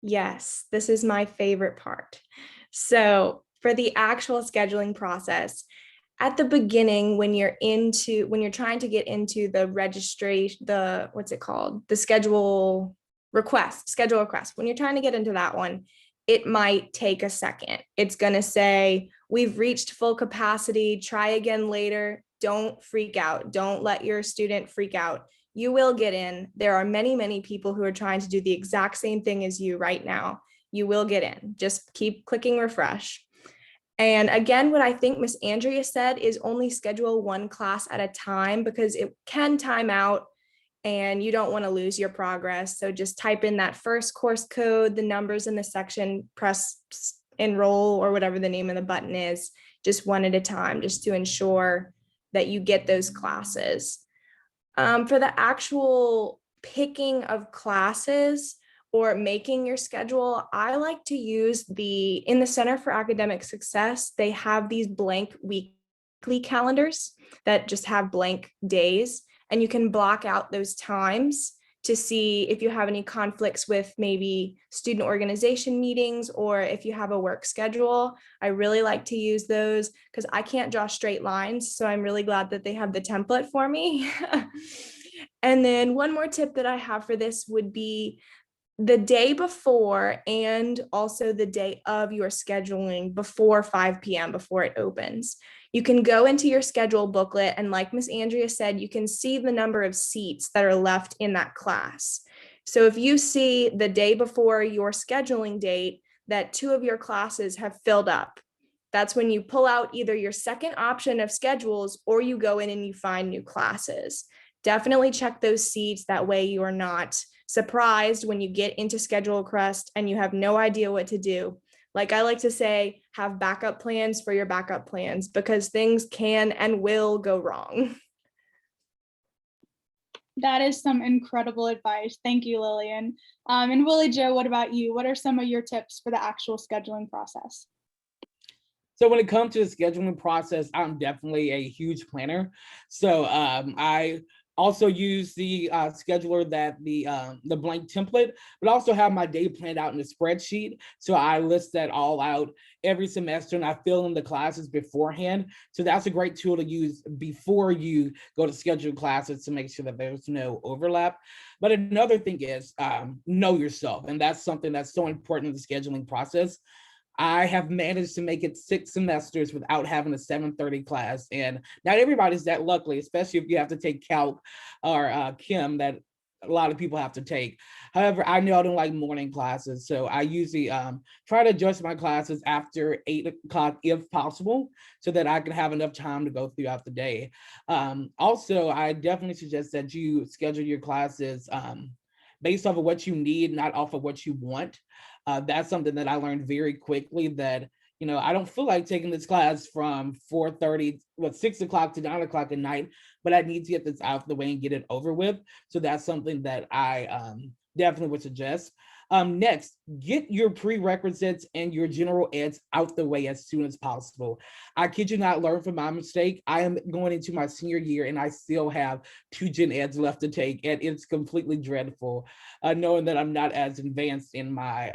Yes, this is my favorite part. So for the actual scheduling process, at the beginning, when you're trying to get into the registration, the schedule request, when you're trying to get into that one, it might take a second. It's going to say, we've reached full capacity, try again later. Don't freak out. Don't let your student freak out. You will get in. There are many, many people who are trying to do the exact same thing as you right now. You will get in. Just keep clicking refresh. And again, what I think Miss Andrea said is only schedule 1 class at a time, because it can time out and you don't want to lose your progress. So just type in that first course code, the numbers in the section, press enroll or whatever the name of the button is, just 1 at a time, just to ensure that you get those classes. For the actual picking of classes or making your schedule, I like to use in the Center for Academic Success, they have these blank weekly calendars that just have blank days, and you can block out those times to see if you have any conflicts with maybe student organization meetings or if you have a work schedule. I really like to use those because I can't draw straight lines. So I'm really glad that they have the template for me. And then one more tip that I have for this would be the day before and also the day of your scheduling before 5 p.m. before it opens. You can go into your schedule booklet, and like Miss Andrea said, you can see the number of seats that are left in that class. So if you see the day before your scheduling date that 2 of your classes have filled up, that's when you pull out either your second option of schedules or you go in and you find new classes. Definitely check those seats. That way you are not surprised when you get into schedule request and you have no idea what to do. Like I like to say, have backup plans for your backup plans because things can and will go wrong. That is some incredible advice. Thank you, Lillian. And Willie Joe, what about you? What are some of your tips for the actual scheduling process? So when it comes to the scheduling process, I'm definitely a huge planner. So I also use the scheduler that the blank template, but also have my day planned out in a spreadsheet. So I list that all out every semester and I fill in the classes beforehand. So that's a great tool to use before you go to schedule classes to make sure that there's no overlap. But another thing is know yourself. And that's something that's so important in the scheduling process. I have managed to make it 6 semesters without having a 7:30 class. And not everybody's that lucky, especially if you have to take calc or chem that a lot of people have to take. However, I know I don't like morning classes. So I usually try to adjust my classes after 8 o'clock if possible, so that I can have enough time to go throughout the day. Also, I definitely suggest that you schedule your classes based off of what you need, not off of what you want. That's something that I learned very quickly that, I don't feel like taking this class from 6 o'clock to 9 o'clock at night, but I need to get this out of the way and get it over with. So that's something that I definitely would suggest. Next, get your prerequisites and your general eds out the way as soon as possible. I kid you not, learn from my mistake. I am going into my senior year and I still have 2 gen eds left to take, and it's completely dreadful knowing that I'm not as advanced in my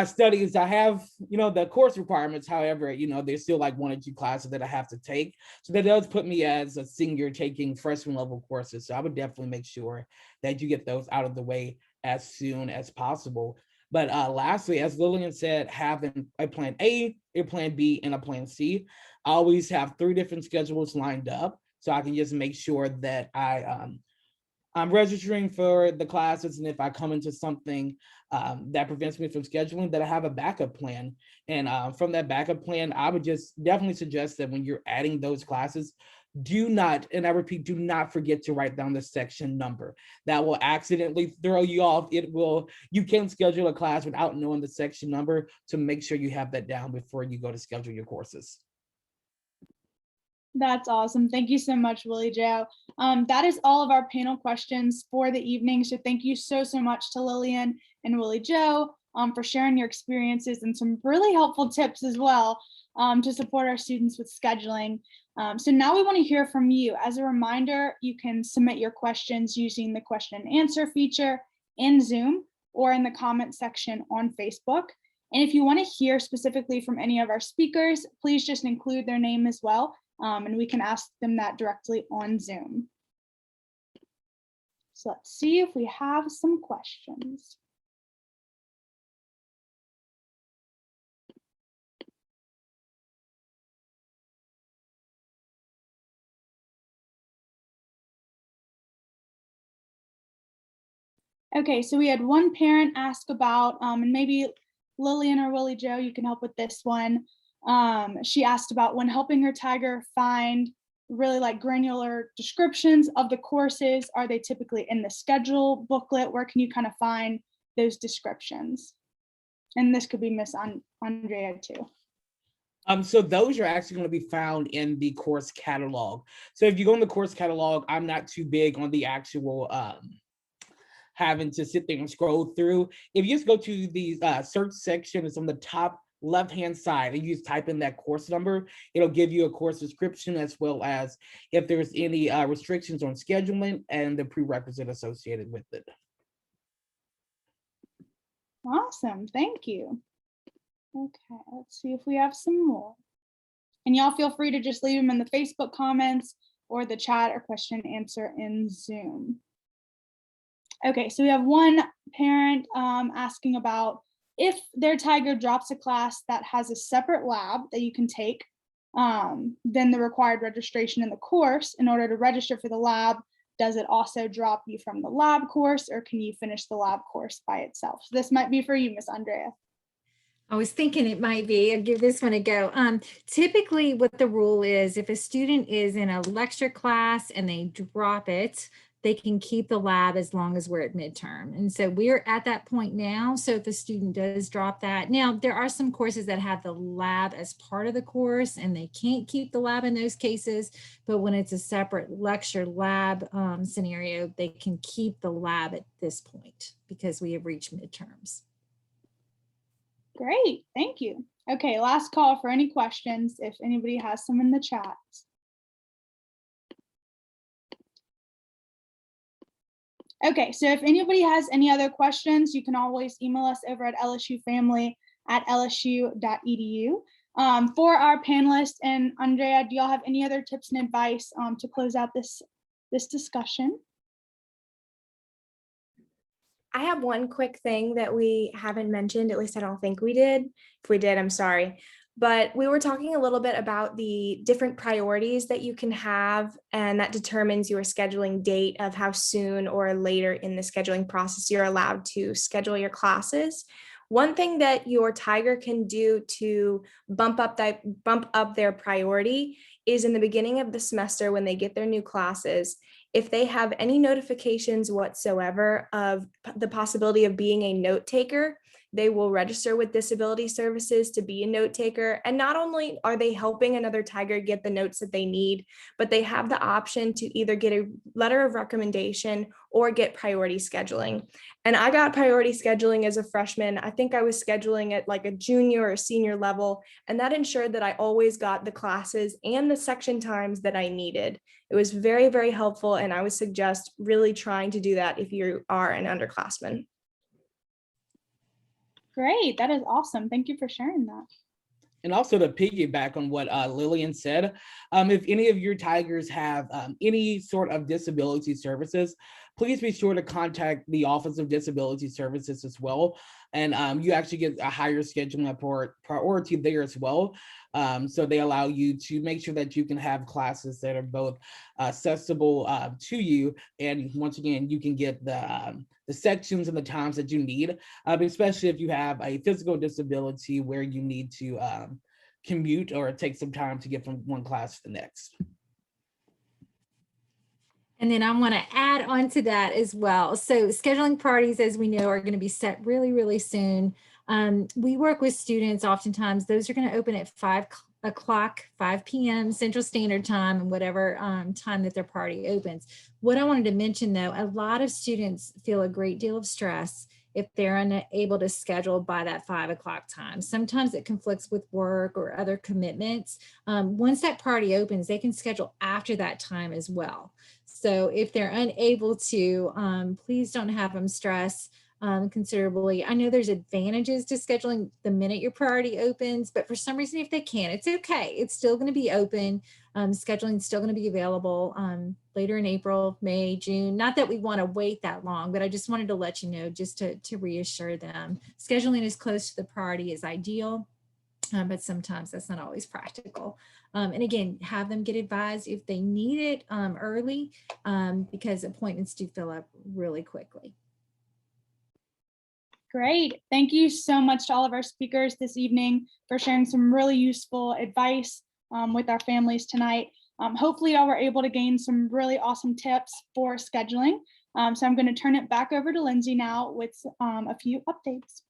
studies. I have, the course requirements. However, there's still like 1 or 2 classes that I have to take. So that does put me as a senior taking freshman level courses. So I would definitely make sure that you get those out of the way as soon as possible. But lastly, as Lillian said, having a plan A, a plan B, and a plan C. I always have 3 different schedules lined up so I can just make sure that I'm registering for the classes, and if I come into something that prevents me from scheduling, that I have a backup plan. And from that backup plan, I would just definitely suggest that when you're adding those classes, do not, and I repeat, do not forget to write down the section number. That will accidentally throw you off. You can't schedule a class without knowing the section number, so make sure you have that down before you go to schedule your courses. That's awesome. Thank you so much, Willie Joe. That is all of our panel questions for the evening. So thank you so much to Lillian and Willie Joe for sharing your experiences and some really helpful tips as well to support our students with scheduling. So now we want to hear from you. As a reminder, you can submit your questions using the question and answer feature in Zoom or in the comment section on Facebook. And if you want to hear specifically from any of our speakers, please just include their name as well. And we can ask them that directly on Zoom. So let's see if we have some questions. Okay, so we had one parent ask about, and maybe Lillian or Willie Joe, you can help with this one. She asked about when helping her Tiger find really like granular descriptions of the courses, are they typically in the schedule booklet? Where can you kind of find those descriptions? And this could be Miss Andrea too. So those are actually going to be found in the course catalog. So if you go in the course catalog, I'm not too big on the actual having to sit there and scroll through. If you just go to the search section, it's on the top left-hand side, and you just type in that course number, it'll give you a course description as well as if there's any restrictions on scheduling and the prerequisite associated with it. Awesome, thank you. Okay, let's see if we have some more. And y'all feel free to just leave them in the Facebook comments or the chat or question and answer in Zoom. Okay, so we have one parent asking about if their Tiger drops a class that has a separate lab that you can take, then the required registration in the course. In order to register for the lab, does it also drop you from the lab course, or can you finish the lab course by itself? So this might be for you, Miss Andrea. I was thinking it might be. I'll give this one a go. Typically what the rule is, if a student is in a lecture class and they drop it, they can keep the lab as long as we're at midterm. And so we're at that point now. So if the student does drop that, now there are some courses that have the lab as part of the course and they can't keep the lab in those cases. But when it's a separate lecture lab scenario, they can keep the lab at this point because we have reached midterms. Great, thank you. Okay, last call for any questions if anybody has some in the chat. Okay, so if anybody has any other questions, you can always email us over at lsufamily@lsu.edu. For our panelists, and Andrea, do y'all have any other tips and advice to close out this discussion? I have one quick thing that we haven't mentioned, at least I don't think we did. If we did, I'm sorry. But we were talking a little bit about the different priorities that you can have, and that determines your scheduling date of how soon or later in the scheduling process you're allowed to schedule your classes. One thing that your Tiger can do to bump up their priority is in the beginning of the semester when they get their new classes. If they have any notifications whatsoever of the possibility of being a note taker, they will register with Disability Services to be a note taker. And not only are they helping another Tiger get the notes that they need, but they have the option to either get a letter of recommendation or get priority scheduling. And I got priority scheduling as a freshman. I think I was scheduling at like a junior or senior level, and that ensured that I always got the classes and the section times that I needed. It was very, very helpful, and I would suggest really trying to do that if you are an underclassman. Great, that is awesome. Thank you for sharing that. And also to piggyback on what Lillian said, if any of your Tigers have any sort of disability services, please be sure to contact the Office of Disability Services as well. And you actually get a higher scheduling priority there as well. So they allow you to make sure that you can have classes that are both accessible to you. And once again, you can get the sections and the times that you need, especially if you have a physical disability where you need to commute or take some time to get from one class to the next. And then I want to add on to that as well. So scheduling parties, as we know, are going to be set really, really soon. We work with students oftentimes. Those are going to open at 5 p.m. Central Standard Time, and whatever time that their party opens. What I wanted to mention, though, a lot of students feel a great deal of stress if they're unable to schedule by that 5 o'clock time. Sometimes it conflicts with work or other commitments. Once that party opens, they can schedule after that time as well. So if they're unable to, please don't have them stress considerably. I know there's advantages to scheduling the minute your priority opens, but for some reason, if they can't, it's okay. It's still going to be open. Scheduling is still going to be available later in April, May, June. Not that we want to wait that long, but I just wanted to let you know, just to reassure them. Scheduling as close to the priority is ideal, but sometimes that's not always practical. And again, have them get advised if they need it early, because appointments do fill up really quickly. Great. Thank you so much to all of our speakers this evening for sharing some really useful advice with our families tonight. Hopefully y'all were able to gain some really awesome tips for scheduling. So I'm going to turn it back over to Lindsay now with a few updates.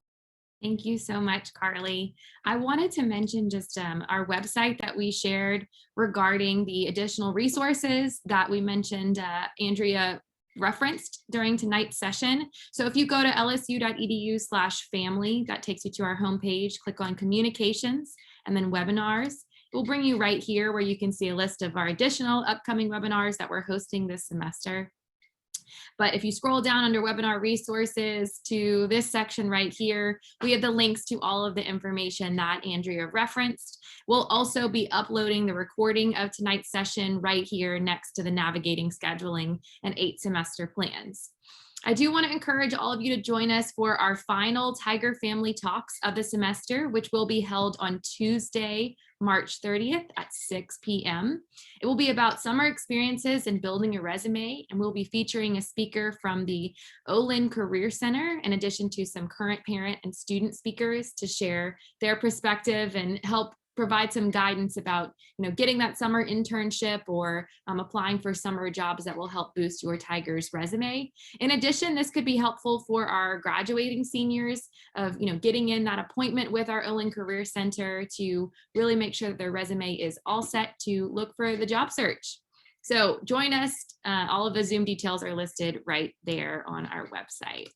Thank you so much, Carly. I wanted to mention just our website that we shared regarding the additional resources that we mentioned Andrea referenced during tonight's session. So if you go to lsu.edu/family, that takes you to our homepage, click on communications and then webinars. It will bring you right here where you can see a list of our additional upcoming webinars that we're hosting this semester. But if you scroll down under webinar resources to this section right here, we have the links to all of the information that Andrea referenced. We'll also be uploading the recording of tonight's session right here next to the navigating, scheduling, and 8 semester plans. I do want to encourage all of you to join us for our final Tiger Family Talks of the semester, which will be held on Tuesday, March 30th at 6 p.m. It will be about summer experiences and building a resume, and we'll be featuring a speaker from the Olin Career Center, in addition to some current parent and student speakers to share their perspective and help provide some guidance about, getting that summer internship or applying for summer jobs that will help boost your Tiger's resume. In addition, this could be helpful for our graduating seniors of, getting in that appointment with our Olin Career Center to really make sure that their resume is all set to look for the job search. So join us. All of the Zoom details are listed right there on our website.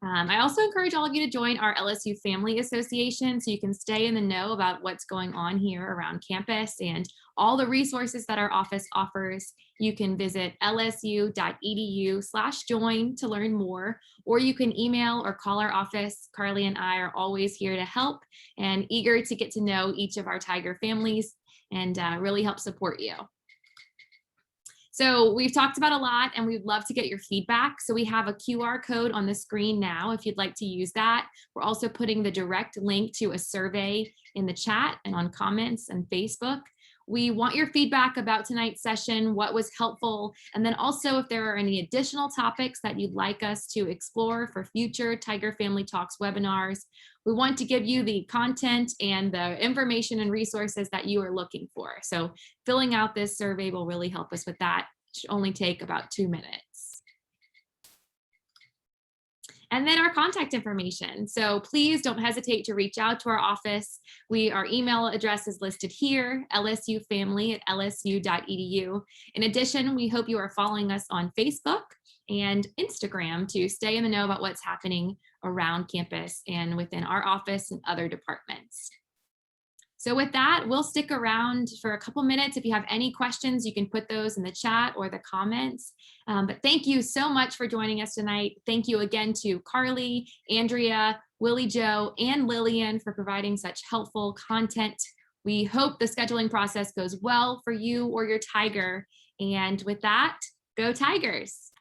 I also encourage all of you to join our LSU Family Association so you can stay in the know about what's going on here around campus and all the resources that our office offers. You can visit lsu.edu/join to learn more, or you can email or call our office. Carly and I are always here to help and eager to get to know each of our Tiger families and really help support you. So we've talked about a lot and we'd love to get your feedback. So we have a QR code on the screen now if you'd like to use that. We're also putting the direct link to a survey in the chat and on comments and Facebook. We want your feedback about tonight's session, what was helpful, and then also if there are any additional topics that you'd like us to explore for future Tiger Family Talks webinars. We want to give you the content and the information and resources that you are looking for. So filling out this survey will really help us with that. It should only take about 2 minutes. And then our contact information. So please don't hesitate to reach out to our office. Our email address is listed here, lsufamily@lsu.edu. In addition, we hope you are following us on Facebook and Instagram to stay in the know about what's happening around campus and within our office and other departments. So with that, we'll stick around for a couple minutes. If you have any questions, you can put those in the chat or the comments. But thank you so much for joining us tonight. Thank you again to Carly, Andrea, Willie Joe, and Lillian for providing such helpful content. We hope the scheduling process goes well for you or your Tiger. And with that, go Tigers.